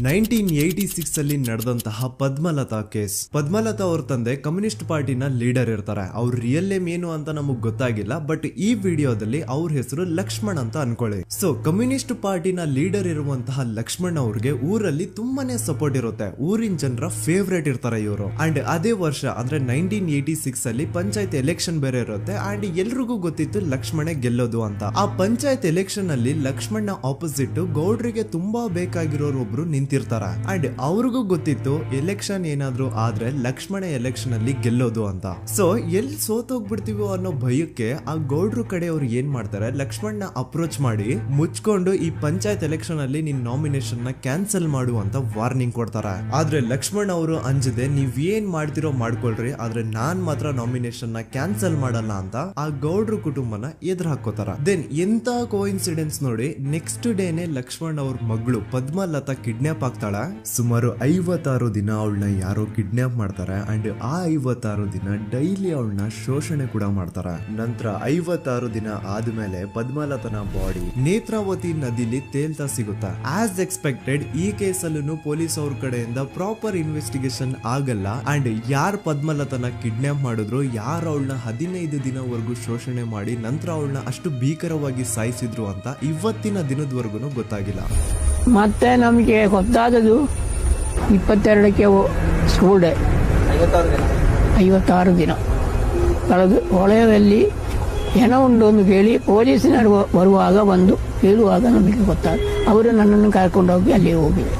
1986 ಅಲ್ಲಿ ನಡೆದಂತಹ ಪದ್ಮಲತಾ ಕೇಸ್. ಪದ್ಮಲತಾ ಅವ್ರ ತಂದೆ ಕಮ್ಯುನಿಸ್ಟ್ ಪಾರ್ಟಿನ ಲೀಡರ್ ಇರ್ತಾರೆ. ಅವ್ರ ರಿಯಲ್ ನೇಮ್ ಏನು ಅಂತ ನಮಗ್ ಗೊತ್ತಾಗಿಲ್ಲ, ಬಟ್ ಈ ವಿಡಿಯೋದಲ್ಲಿ ಅವ್ರ ಹೆಸರು ಲಕ್ಷ್ಮಣ್ ಅಂತ ಅನ್ಕೊಳ್ಳಿ. ಸೊ ಕಮ್ಯುನಿಸ್ಟ್ ಪಾರ್ಟಿನ ಲೀಡರ್ ಇರುವಂತಹ ಲಕ್ಷ್ಮಣ್ ಅವ್ರಿಗೆ ಊರಲ್ಲಿ ತುಂಬಾನೇ ಸಪೋರ್ಟ್ ಇರುತ್ತೆ. ಊರಿನ ಜನರ ಫೇವ್ರೇಟ್ ಇರ್ತಾರೆ ಇವರು. ಅಂಡ್ ಅದೇ ವರ್ಷ ಅಂದ್ರೆ 1986 ಅಲ್ಲಿ ಪಂಚಾಯತ್ ಎಲೆಕ್ಷನ್ ಬೇರೆ ಇರುತ್ತೆ ಅಂಡ್ ಎಲ್ರಿಗೂ ಗೊತ್ತಿತ್ತು ಲಕ್ಷ್ಮಣೆ ಗೆಲ್ಲೋದು ಅಂತ. ಆ ಪಂಚಾಯತ್ ಎಲೆಕ್ಷನ್ ಅಲ್ಲಿ ಲಕ್ಷ್ಮಣ್ ಆಪೋಸಿಟ್ ಗೌಡ್ರಿಗೆ ತುಂಬಾ ಬೇಕಾಗಿರೋರು ಒಬ್ರು ನಿಂತಿರ್ತಾರ ಅಂಡ್ ಅವ್ರಿಗೂ ಗೊತ್ತಿತ್ತು ಎಲೆಕ್ಷನ್ ಏನಾದ್ರು ಆದ್ರೆ ಲಕ್ಷ್ಮಣ ಎಲೆಕ್ಷನ್ ಅಲ್ಲಿ ಗೆಲ್ಲೋದು ಅಂತ. ಸೊ ಎಲ್ಲಿ ಸೋತೋಗ್ಬಿಡ್ತೀವೋ ಅನ್ನೋ ಭಯಕ್ಕೆ ಆ ಗೌಡ್ರು ಕಡೆ ಅವ್ರು ಏನ್ ಮಾಡ್ತಾರೆ, ಲಕ್ಷ್ಮಣ್ ಅಪ್ರೋಚ್ ಮಾಡಿ ಮುಚ್ಕೊಂಡು ಈ ಪಂಚಾಯತ್ ಎಲೆಕ್ಷನ್ ಅಲ್ಲಿ ನಿನ್ ನಾಮಿನೇಷನ್ ನ ಕ್ಯಾನ್ಸಲ್ ಮಾಡು ಅಂತ ವಾರ್ನಿಂಗ್ ಕೊಡ್ತಾರ. ಆದ್ರೆ ಲಕ್ಷ್ಮಣ್ ಅವರು ಅಂಜದೆ ನೀವ್ ಏನ್ ಮಾಡ್ತಿರೋ ಮಾಡ್ಕೊಳ್ರಿ, ಆದ್ರೆ ನಾನ್ ಮಾತ್ರ ನಾಮಿನೇಷನ್ ನ ಕ್ಯಾನ್ಸಲ್ ಮಾಡಲ್ಲ ಅಂತ ಆ ಗೌಡ್ರು ಕುಟುಂಬನ ಎದುರು ಹಾಕೋತಾರ. ದೆನ್ ಎಂತ ಕೋಇನ್ಸಿಡೆನ್ಸ್ ನೋಡಿ, ನೆಕ್ಸ್ಟ್ ಡೇನೆ ಲಕ್ಷ್ಮಣ್ ಅವ್ರ ಮಗಳು ಪದ್ಮಲತಾ ಕಿಡ್ನಾಪ್ ಆಗ್ತಾಳ. ಸುಮಾರು 56 ದಿನ ಅವಳನ್ನ ಯಾರೋ ಕಿಡ್ನಾಪ್ ಮಾಡ್ತಾರೆ ಅಂಡ್ ಆ 56 ದಿನ ಡೈಲಿ ಅವಳನ್ನ ಶೋಷಣೆ ಕೂಡ ಮಾಡ್ತಾರ. ನಂತರ 56 ದಿನ ಆದ್ಮೇಲೆ ಪದ್ಮಲತನ ಬಾಡಿ ನೇತ್ರಾವತಿ ನದಿಲಿ ತೇಲ್ತಾ ಸಿಗುತ್ತಾ. ಆಸ್ ಎಕ್ಸ್ಪೆಕ್ಟೆಡ್ ಈ ಕೇಸಲ್ಲೂ ಪೊಲೀಸ್ ಅವ್ರ ಕಡೆಯಿಂದ ಪ್ರಾಪರ್ ಇನ್ವೆಸ್ಟಿಗೇಷನ್ ಆಗಲ್ಲ ಅಂಡ್ ಯಾರ್ ಪದ್ಮಲತನ ಕಿಡ್ನಾಪ್ ಮಾಡಿದ್ರು, ಯಾರು ಅವಳನ್ನ 15 ದಿನವರೆಗೂ ಶೋಷಣೆ ಮಾಡಿ ನಂತರ ಅವಳನ್ನ ಅಷ್ಟು ಭೀಕರವಾಗಿ ಸಾಯಿಸಿದ್ರು ಅಂತ ಇವತ್ತಿನ ದಿನದವರೆಗೂ ಗೊತ್ತಾಗಿಲ್ಲ. ಮತ್ತೆ ನಮಗೆ ಗೊತ್ತಾದದು 22ಕ್ಕೆ ಸ್ಕೂಲ್ ಡೇ 56 ದಿನ ಕಳೆದು ಹೊಳೆಯಲ್ಲಿ ಏನೋ ಒಂದು ಕೇಳಿ ಪೊಲೀಸಿನರು ಬರುವಾಗ ಬಂದು ಹೇಳುವಾಗ ನಮಗೆ ಗೊತ್ತಾಗ ಅವರು ನನ್ನನ್ನು ಕರ್ಕೊಂಡೋಗಿ ಅಲ್ಲಿ ಹೋಗಿದೆ.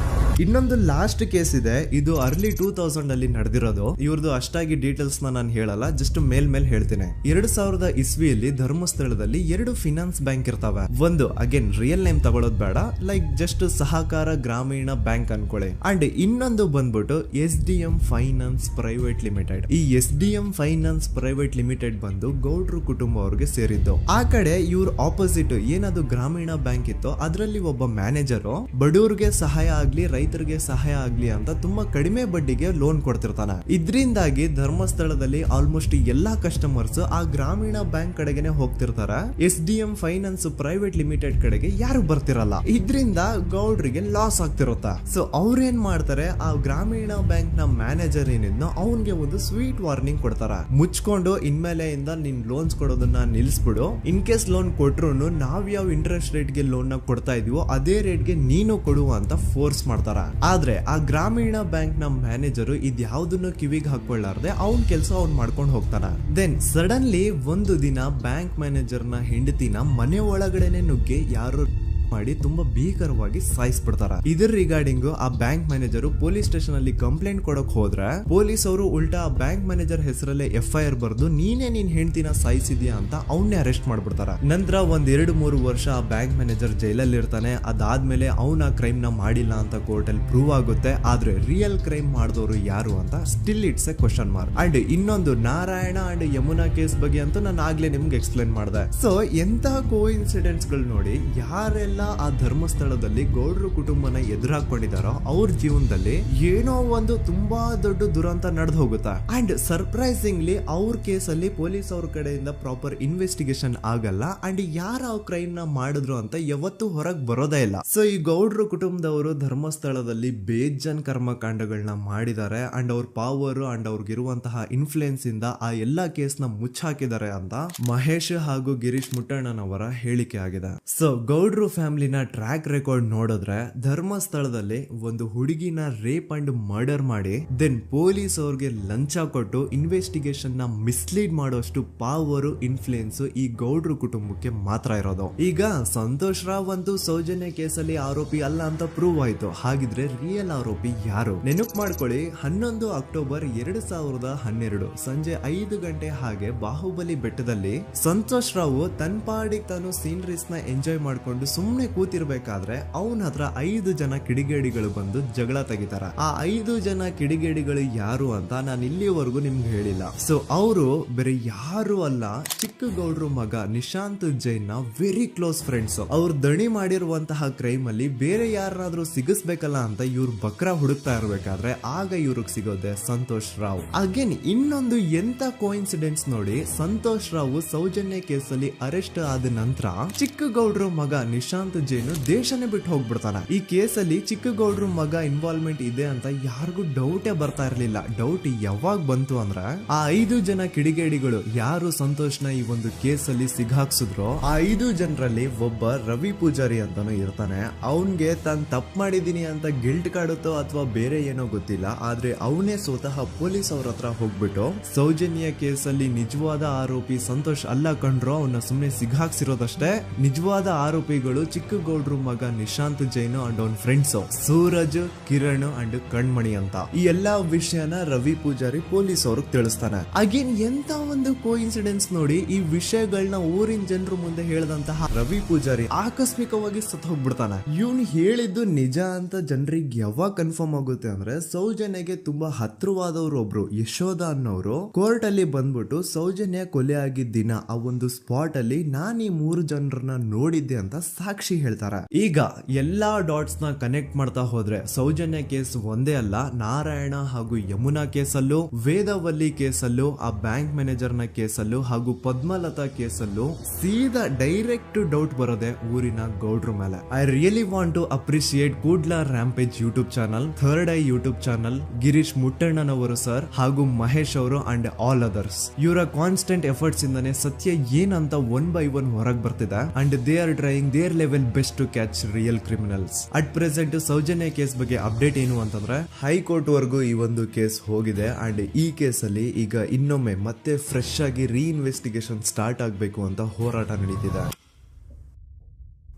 ಇನ್ನೊಂದು ಲಾಸ್ಟ್ ಕೇಸ್ ಇದೆ, ಇದು ಅರ್ಲಿ 2000 ಅಲ್ಲಿ ನಡೆದಿರೋದು. ಇವ್ರದ್ದು ಅಷ್ಟಾಗಿ ಡೀಟೇಲ್ಸ್ ನಾನು ಹೇಳಲ್ಲ, ಜಸ್ಟ್ ಮೇಲ್ ಹೇಳ್ತೀನಿ. 2000 ಇಸ್ವಿಯಲ್ಲಿ ಧರ್ಮಸ್ಥಳದಲ್ಲಿ 2 ಫಿನಾನ್ಸ್ ಬ್ಯಾಂಕ್ ಇರ್ತಾವೆ. ಒಂದು ಅಗೇನ್ ರಿಯಲ್ ನೇಮ್ ತಗೊಳ್ಳೋದು ಬೇಡ, ಲೈಕ್ ಜಸ್ಟ್ ಸಹಕಾರ ಗ್ರಾಮೀಣ ಬ್ಯಾಂಕ್ ಅನ್ಕೊಳ್ಳಿ. ಅಂಡ್ ಇನ್ನೊಂದು ಬಂದ್ಬಿಟ್ಟು SDM ಫೈನಾನ್ಸ್ ಪ್ರೈವೇಟ್ ಲಿಮಿಟೆಡ್. ಈ SDM ಫೈನಾನ್ಸ್ ಪ್ರೈವೇಟ್ ಲಿಮಿಟೆಡ್ ಬಂದು ಗೌಡ್ರು ಕುಟುಂಬ ಅವ್ರಿಗೆ ಸೇರಿದ್ದು. ಆ ಕಡೆ ಇವ್ರ ಆಪೋಸಿಟ್ ಏನದು ಗ್ರಾಮೀಣ ಬ್ಯಾಂಕ್ ಇತ್ತು, ಅದರಲ್ಲಿ ಒಬ್ಬ ಮ್ಯಾನೇಜರು ಬಡವ್ರಿಗೆ ಸಹಾಯ ಆಗ್ಲಿ ರೈತರಿಗೆ ಸಹಾಯ ಆಗ್ಲಿ ಅಂತ ತುಂಬಾ ಕಡಿಮೆ ಬಡ್ಡಿಗೆ ಲೋನ್ ಕೊಡ್ತಿರ್ತಾನೆ. ಇದರಿಂದಾಗಿ ಧರ್ಮಸ್ಥಳದಲ್ಲಿ ಆಲ್ಮೋಸ್ಟ್ ಎಲ್ಲಾ ಕಸ್ಟಮರ್ಸ್ ಆ ಗ್ರಾಮೀಣ ಬ್ಯಾಂಕ್ ಕಡೆಗೆ ಹೋಗ್ತಿರ್ತಾರೆ. SDM ಫೈನಾನ್ಸ್ ಪ್ರೈವೇಟ್ ಲಿಮಿಟೆಡ್ ಕಡೆಗೆ ಯಾರು ಬರ್ತಿರಲ್ಲ. ಇದರಿಂದ ಗೌಡ್ರಿಗೆ ಲಾಸ್ ಆಗ್ತಿರುತ್ತ. ಸೊ ಅವ್ರೇನ್ ಮಾಡ್ತಾರೆ, ಆ ಗ್ರಾಮೀಣ ಬ್ಯಾಂಕ್ ನ ಮ್ಯಾನೇಜರ್ ಏನಿದ್ನೋ ಅವನ್ಗೆ ಒಂದು ಸ್ವೀಟ್ ವಾರ್ನಿಂಗ್ ಕೊಡ್ತಾರ. ಮುಚ್ಕೊಂಡು ಇನ್ಮೇಲೆ ಇಂದ ನಿನ್ ಲೋನ್ಸ್ ಕೊಡೋದನ್ನ ನಿಲ್ಸ್ಬಿಡು. ಇನ್ ಕೇಸ್ ಲೋನ್ ಕೊಟ್ರು ನಾವ್ ಯಾವ ಇಂಟ್ರೆಸ್ಟ್ ರೇಟ್ ಗೆ ಲೋನ್ ನ ಕೊಡ್ತಾ ಇದೀವೋ ಅದೇ ರೇಟ್ ಗೆ ನೀನು ಕೊಡುವ ಅಂತ ಫೋರ್ಸ್ ಮಾಡ್ತಾರ. ಆದ್ರೆ ಆ ಗ್ರಾಮೀಣ ಬ್ಯಾಂಕ್ ನ ಮ್ಯಾನೇಜರ್ ಇದ್ಯಾವುದನ್ನು ಕಿವಿಗೆ ಹಾಕೊಳ್ಳಾರ್ದೆ ಅವನ್ ಕೆಲಸ ಅವ್ನ್ ಮಾಡ್ಕೊಂಡು ಹೋಗ್ತಾನ. ದೆನ್ ಸಡನ್ಲಿ ಒಂದು ದಿನ ಬ್ಯಾಂಕ್ ಮ್ಯಾನೇಜರ್ ನ ಹೆಂಡತಿನ ಮನೆ ಒಳಗಡೆನೆ ನುಗ್ಗಿ ಯಾರು ಮಾಡಿ ತುಂಬಾ ಭೀಕರವಾಗಿ ಸಾಯಿಸ್ಬಿಡ್ತಾರ. ಇದರ ರಿಗಾರ್ಡಿಂಗ್ ಆ ಬ್ಯಾಂಕ್ ಮ್ಯಾನೇಜರ್ ಪೊಲೀಸ್ ಸ್ಟೇಷನ್ ಅಲ್ಲಿ ಕಂಪ್ಲೇಂಟ್ ಕೊಡಕ್ ಹೋದ್ರೆ ಪೊಲೀಸ್ ಅವರು ಉಲ್ಟಾ ಆ ಬ್ಯಾಂಕ್ ಮ್ಯಾನೇಜರ್ ಹೆಸರಲ್ಲೇ FIR ಬರ್ದು ನೀನೇ ನಿನ್ ಹೆಂಡತಿನ ಸಾಯಿಸಿದ್ಯಾ ಅಂತ ಅವನ್ನೇ ಅರೆಸ್ಟ್ ಮಾಡ್ಬಿಡ್ತಾರ. ನಂತರ 1-2-3 ವರ್ಷ ಆ ಬ್ಯಾಂಕ್ ಮ್ಯಾನೇಜರ್ ಜೈಲಲ್ಲಿ ಇರ್ತಾನೆ. ಅದಾದ್ಮೇಲೆ ಅವನ ಕ್ರೈಮ್ ನ ಮಾಡಿಲ್ಲ ಅಂತ ಕೋರ್ಟ್ ಅಲ್ಲಿ ಪ್ರೂವ್ ಆಗುತ್ತೆ. ಆದ್ರೆ ರಿಯಲ್ ಕ್ರೈಮ್ ಮಾಡಿದವರು ಯಾರು ಅಂತ still it's A question mark. And ಇನ್ನೊಂದು ನಾರಾಯಣ ಅಂಡ್ ಯಮುನಾ ಕೇಸ್ ಬಗ್ಗೆ ಅಂತೂ ನಾನು ಆಗ್ಲೇ ನಿಮ್ಗೆ ಎಕ್ಸ್ಪ್ಲೇನ್ ಮಾಡಿದೆ. ಸೊ ಎಂತ ಕೋಇನ್ಸಿಡೆಂಟ್ಸ್ ಗಳು ನೋಡಿ, ಯಾರೆಲ್ಲ ಆ ಧರ್ಮಸ್ಥಳದಲ್ಲಿ ಗೌಡ್ರು ಕುಟುಂಬನ ಎದುರಾಕೊಂಡಿದಾರೋ ಅವ್ರ ಜೀವನದಲ್ಲಿ ಏನೋ ಒಂದು ತುಂಬಾ ದೊಡ್ಡ ದುರಂತ ನಡೆದು ಹೋಗುತ್ತಾ. ಅಂಡ್ ಸರ್ಪ್ರೈಸಿಂಗ್ಲಿ ಅವ್ರ ಕೇಸಲ್ಲಿ ಪೊಲೀಸ್ ಅವ್ರ ಕಡೆಯಿಂದ ಪ್ರಾಪರ್ ಇನ್ವೆಸ್ಟಿಗೇಷನ್ ಆಗಲ್ಲ. ಅಂಡ್ ಯಾರ ಕ್ರೈಮ್ ನ ಮಾಡಿದ್ರು ಅಂತ ಯಾವತ್ತೂ ಹೊರಗೆ ಬರೋದೇ ಇಲ್ಲ. ಸೊ ಈ ಗೌಡ್ರು ಕುಟುಂಬದವರು ಧರ್ಮಸ್ಥಳದಲ್ಲಿ ಬೇಜನ್ ಕರ್ಮಕಾಂಡಗಳನ್ನ ಮಾಡಿದ್ದಾರೆ. ಅಂಡ್ ಅವ್ರ ಪವರ್ ಅಂಡ್ ಅವ್ರಿಗಿರುವಂತಹ ಇನ್ಫ್ಲೂಯೆನ್ಸ್ ಇಂದ ಆ ಎಲ್ಲಾ ಕೇಸ್ ನ ಮುಚ್ಚಾಕಿದ್ದಾರೆ ಅಂತ ಮಹೇಶ್ ಹಾಗೂ ಗಿರೀಶ್ ಮುಟ್ಟಣ್ಣನವರ ಹೇಳಿಕೆ ಆಗಿದೆ. ಸೊ ಗೌಡ್ರು ಫ್ಯಾಮಿಲಿನ ಟ್ರ್ಯಾಕ್ ರೆಕಾರ್ಡ್ ನೋಡಿದ್ರೆ ಧರ್ಮಸ್ಥಳದಲ್ಲಿ ಒಂದು ಹುಡುಗಿನ ರೇಪ್ ಅಂಡ್ ಮರ್ಡರ್ ಮಾಡಿ ದೆನ್ ಪೊಲೀಸ್ ಅವ್ರಿಗೆ ಲಂಚ ಕೊಟ್ಟು ಇನ್ವೆಸ್ಟಿಗೇಷನ್ ನ ಮಿಸ್ಲೀಡ್ ಮಾಡೋಷ್ಟು ಪವರ್ ಇನ್ಫ್ಲೂಯೆನ್ಸ್ ಈ ಗೌಡ್ರು ಕುಟುಂಬಕ್ಕೆ ಮಾತ್ರ ಇರೋದು. ಈಗ ಸಂತೋಷ್ ರಾವ್ ಅಂತೂ ಸೌಜನ್ಯ ಕೇಸಲ್ಲಿ ಆರೋಪಿ ಅಲ್ಲ ಅಂತ ಪ್ರೂವ್ ಆಯ್ತು. ಹಾಗಿದ್ರೆ ರಿಯಲ್ ಆರೋಪಿ ಯಾರು? ನೆನಪು ಮಾಡ್ಕೊಳ್ಳಿ, 11 ಅಕ್ಟೋಬರ್ 2012 ಸಂಜೆ 5 ಗಂಟೆ ಹಾಗೆ ಬಾಹುಬಲಿ ಬೆಟ್ಟದಲ್ಲಿ ಸಂತೋಷ್ ರಾವ್ ತನ್ನ ಪಾಡಿಗೆ ತಾನು ಸೀನರೀಸ್ ನ ಎಂಜಾಯ್ ಮಾಡ್ಕೊಂಡು ಸುಮ್ನೆ ಕೂತಿರ್ಬೇಕಾದ್ರೆ ಅವನ ಹತ್ರ 5 ಜನ ಕಿಡಿಗೇಡಿಗಳು ಬಂದು ಜಗಳ ತೆಗಿತಾರ. ಆ 5 ಜನ ಕಿಡಿಗೇಡಿಗಳು ಯಾರು ಅಂತ ನಾನು ಇಲ್ಲಿವರೆಗೂ ನಿಮ್ಗೆ ಹೇಳಿಲ್ಲ. ಸೊ ಅವರು ಬೇರೆ ಯಾರು ಅಲ್ಲ, ಚಿಕ್ಕ ಗೌಡ್ರು ಮಗ ನಿಶಾಂತ್ ಜೈನ್ ನ ವೆರಿ ಕ್ಲೋಸ್ ಫ್ರೆಂಡ್ಸ್. ಅವ್ರು ದಣಿ ಮಾಡಿರುವಂತಹ ಕ್ರೈಮ್ ಅಲ್ಲಿ ಬೇರೆ ಯಾರನ್ನಾದ್ರೂ ಸಿಗಿಸ್ಬೇಕಲ್ಲ ಅಂತ ಇವ್ರು ಬಕ್ರ ಹುಡುಕ್ತಾ ಇರ್ಬೇಕಾದ್ರೆ ಆಗ ಇವ್ರಿಗೆ ಸಿಗೋದೆ ಸಂತೋಷ್ ರಾವ್. ಅಗೇನ್ ಇನ್ನೊಂದು ಎಂತ ಕೋಇನ್ಸಿಡೆನ್ಸ್ ನೋಡಿ, ಸಂತೋಷ್ ರಾವ್ ಸೌಜನ್ಯ ಕೇಸಲ್ಲಿ ಅರೆಸ್ಟ್ ಆದ ನಂತರ ಚಿಕ್ಕ ಗೌಡ್ರು ಮಗ ನಿಶಾಂತ್ ಜೈನ್ ದೇಶನೇ ಬಿಟ್ಟು ಹೋಗ್ಬಿಡ್ತಾನೆ. ಈ ಕೇಸಲ್ಲಿ ಚಿಕ್ಕ ಗೌಡ್ರು ಮಗ ಇನ್ವಾಲ್ವ್ಮೆಂಟ್ ಇದೆ ಅಂತ ಯಾರಿಗೂ ಡೌಟೇ ಬರ್ತಾ ಇರ್ಲಿಲ್ಲ. ಡೌಟ್ ಯಾವಾಗ ಬಂತು ಅಂದ್ರೆ ಆ 5 ಜನ ಕಿಡಿಗೇಡಿಗಳು ಯಾರು ಸಂತೋಷ್ನ ಈ ಒಂದು ಕೇಸಲ್ಲಿ ಸಿಗಾಕ್ಸಿದ್ರು ಆ 5 ಜನರಲ್ಲಿ ಒಬ್ಬ ರವಿ ಪೂಜಾರಿ ಅಂತಾನು ಇರ್ತಾನೆ. ಅವನ್ಗೆ ತಾನು ತಪ್ಪು ಮಾಡಿದೀನಿ ಅಂತ ಗಿಲ್ಟ್ ಕಾಡುತ್ತೋ ಅಥವಾ ಬೇರೆ ಏನೋ ಗೊತ್ತಿಲ್ಲ. ಆದ್ರೆ ಅವನೇ ಸ್ವತಃ ಪೊಲೀಸ್ ಅವ್ರ ಹತ್ರ ಹೋಗ್ಬಿಟ್ಟು ಸೌಜನ್ಯ ಕೇಸಲ್ಲಿ ನಿಜವಾದ ಆರೋಪಿ ಸಂತೋಷ್ ಅಲ್ಲ ಕಂಡ್ರು, ಅವನ್ನ ಸುಮ್ನೆ ಸಿಗಾಕ್ಸಿರೋದಷ್ಟೇ. ನಿಜವಾದ ಆರೋಪಿಗಳು ಚಿಕ್ಕ ಗೌಡ್ರು ಮಗ ನಿಶಾಂತ್ ಜೈನ್ ಅಂಡ್ ಅವನ್ ಫ್ರೆಂಡ್ಸ್ ಸೂರಜ್, ಕಿರಣ್ ಅಂಡ್ ಕಣ್ಮಣಿ ಅಂತ. ಈ ಎಲ್ಲಾ ವಿಷಯನ ರವಿ ಪೂಜಾರಿ ಪೊಲೀಸ್ ಅವ್ರಿಗೆ ತಿಳಿಸ್ತಾನೆ. ಅಗೇನ್ ಎಂತ ಒಂದು ಕೋಇನ್ಸಿಡೆನ್ಸ್ ನೋಡಿ, ಈ ವಿಷಯಗಳನ್ನ ಊರಿನ ಜನರು ಮುಂದೆ ಹೇಳಿದಂತಹ ರವಿ ಪೂಜಾರಿ ಆಕಸ್ಮಿಕವಾಗಿ ಸತ್ ಹೋಗ್ಬಿಡ್ತಾನೆ. ಇವನು ಹೇಳಿದ್ದು ನಿಜ ಅಂತ ಜನರಿಗೆ ಯಾವಾಗ ಕನ್ಫರ್ಮ್ ಆಗುತ್ತೆ ಅಂದ್ರೆ ಸೌಜನ್ಯಗೆ ತುಂಬಾ ಹತ್ರವಾದವ್ರು ಒಬ್ರು ಯಶೋಧ ಅನ್ನೋರು ಕೋರ್ಟ್ ಅಲ್ಲಿ ಬಂದ್ಬಿಟ್ಟು ಸೌಜನ್ಯ ಕೊಲೆ ಆಗಿದ್ದ ದಿನ ಆ ಒಂದು ಸ್ಪಾಟ್ ಅಲ್ಲಿ ನಾನು ಈ 3 ಜನರನ್ನ ನೋಡಿದ್ದೆ ಅಂತ ಸಾಕ್ಷಿ ಹೇಳ್ತಾರೆ. ಈಗ ಎಲ್ಲಾ ಡಾಟ್ಸ್ ನ ಕನೆಕ್ಟ್ ಮಾಡ್ತಾ ಹೋದ್ರೆ ಸೌಜನ್ಯ ಕೇಸ್ ಒಂದೇ ಅಲ್ಲ, ನಾರಾಯಣ ಹಾಗೂ ಯಮುನಾ ಕೇಸಲ್ಲೂ, ವೇದವಲ್ಲಿ ಕೇಸಲ್ಲೂ, ಆ ಬ್ಯಾಂಕ್ ಮ್ಯಾನೇಜರ್ ನ ಕೇಸಲ್ಲೂ ಹಾಗೂ ಪದ್ಮಲತಾ ಕೇಸಲ್ಲೂ ಸೀದಾ ಡೈರೆಕ್ಟ್ ಡೌಟ್ ಬರೋದೆ ಊರಿನ ಗೌಡ್ರ ಮೇಲೆ. I really want to appreciate Kudla rampage YouTube channel, third eye YouTube channel, Girish ಮುಟ್ಟಣ್ಣನವರು ಸರ್ ಹಾಗೂ ಮಹೇಶ್ ಅವರು ಅಂಡ್ ಆಲ್ ಅದರ್ಸ್. ಇವರ ಕಾನ್ಸ್ಟೆಂಟ್ ಎಫರ್ಟ್ಸ್ ಇಂದಾನೆ ಸತ್ಯ ಏನಂತ 1 by 1 ಹೊರಗೆ ಬರ್ತಿದೆ. And they are trying their level best to catch real criminals. At present Sowjanya case ಬಗ್ಗೆ ಅಪ್ಡೇಟ್ ಏನು ಅಂತಂದ್ರೆ ಹೈಕೋರ್ಟ್ ವರೆಗೂ ಈ ಒಂದು ಕೇಸ್ ಹೋಗಿದೆ. ಅಂಡ್ ಈ ಕೇಸ್ ಅಲ್ಲಿ ಈಗ ಇನ್ನೊಮ್ಮೆ ಮತ್ತೆ ಫ್ರೆಶ್ ಆಗಿ ರೀಇನ್ವೆಸ್ಟಿಗೇಷನ್ ಸ್ಟಾರ್ಟ್ ಆಗಬೇಕು ಅಂತ ಹೋರಾಟ ನಡೀತಿದೆ.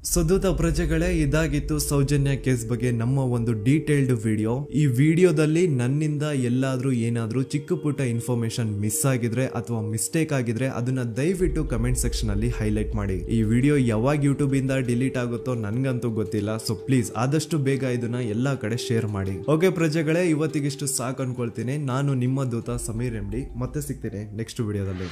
ಸುದೂತ ಪ್ರಜೆಗಳೇ, ಇದಾಗಿತ್ತು ಸೌಜನ್ಯ ಕೇಸ್ ಬಗ್ಗೆ ನಮ್ಮ ಒಂದು ಡೀಟೇಲ್ಡ್ ವಿಡಿಯೋ. ಈ ವಿಡಿಯೋದಲ್ಲಿ ನನ್ನಿಂದ ಎಲ್ಲಾದ್ರೂ ಏನಾದ್ರೂ ಚಿಕ್ಕ ಪುಟ್ಟ ಇನ್ಫಾರ್ಮೇಶನ್ ಮಿಸ್ ಆಗಿದ್ರೆ ಅಥವಾ ಮಿಸ್ಟೇಕ್ ಆಗಿದ್ರೆ ಅದನ್ನ ದಯವಿಟ್ಟು ಕಮೆಂಟ್ ಸೆಕ್ಷನ್ ಅಲ್ಲಿ ಹೈಲೈಟ್ ಮಾಡಿ. ಈ ವಿಡಿಯೋ ಯಾವಾಗ ಯೂಟ್ಯೂಬ್ ಇಂದ ಡಿಲೀಟ್ ಆಗುತ್ತೋ ನನ್ಗಂತೂ ಗೊತ್ತಿಲ್ಲ. ಸೊ ಪ್ಲೀಸ್ ಆದಷ್ಟು ಬೇಗ ಇದನ್ನ ಎಲ್ಲಾ ಕಡೆ ಶೇರ್ ಮಾಡಿ. ಓಕೆ ಪ್ರಜೆಗಳೇ, ಇವತ್ತಿಗಿಷ್ಟು ಸಾಕು ಅನ್ಕೊಳ್ತೀನಿ. ನಾನು ನಿಮ್ಮ ದೂತ ಸಮೀರ್ MD. ಮತ್ತೆ ಸಿಗ್ತೀನಿ ನೆಕ್ಸ್ಟ್ ವಿಡಿಯೋದಲ್ಲಿ.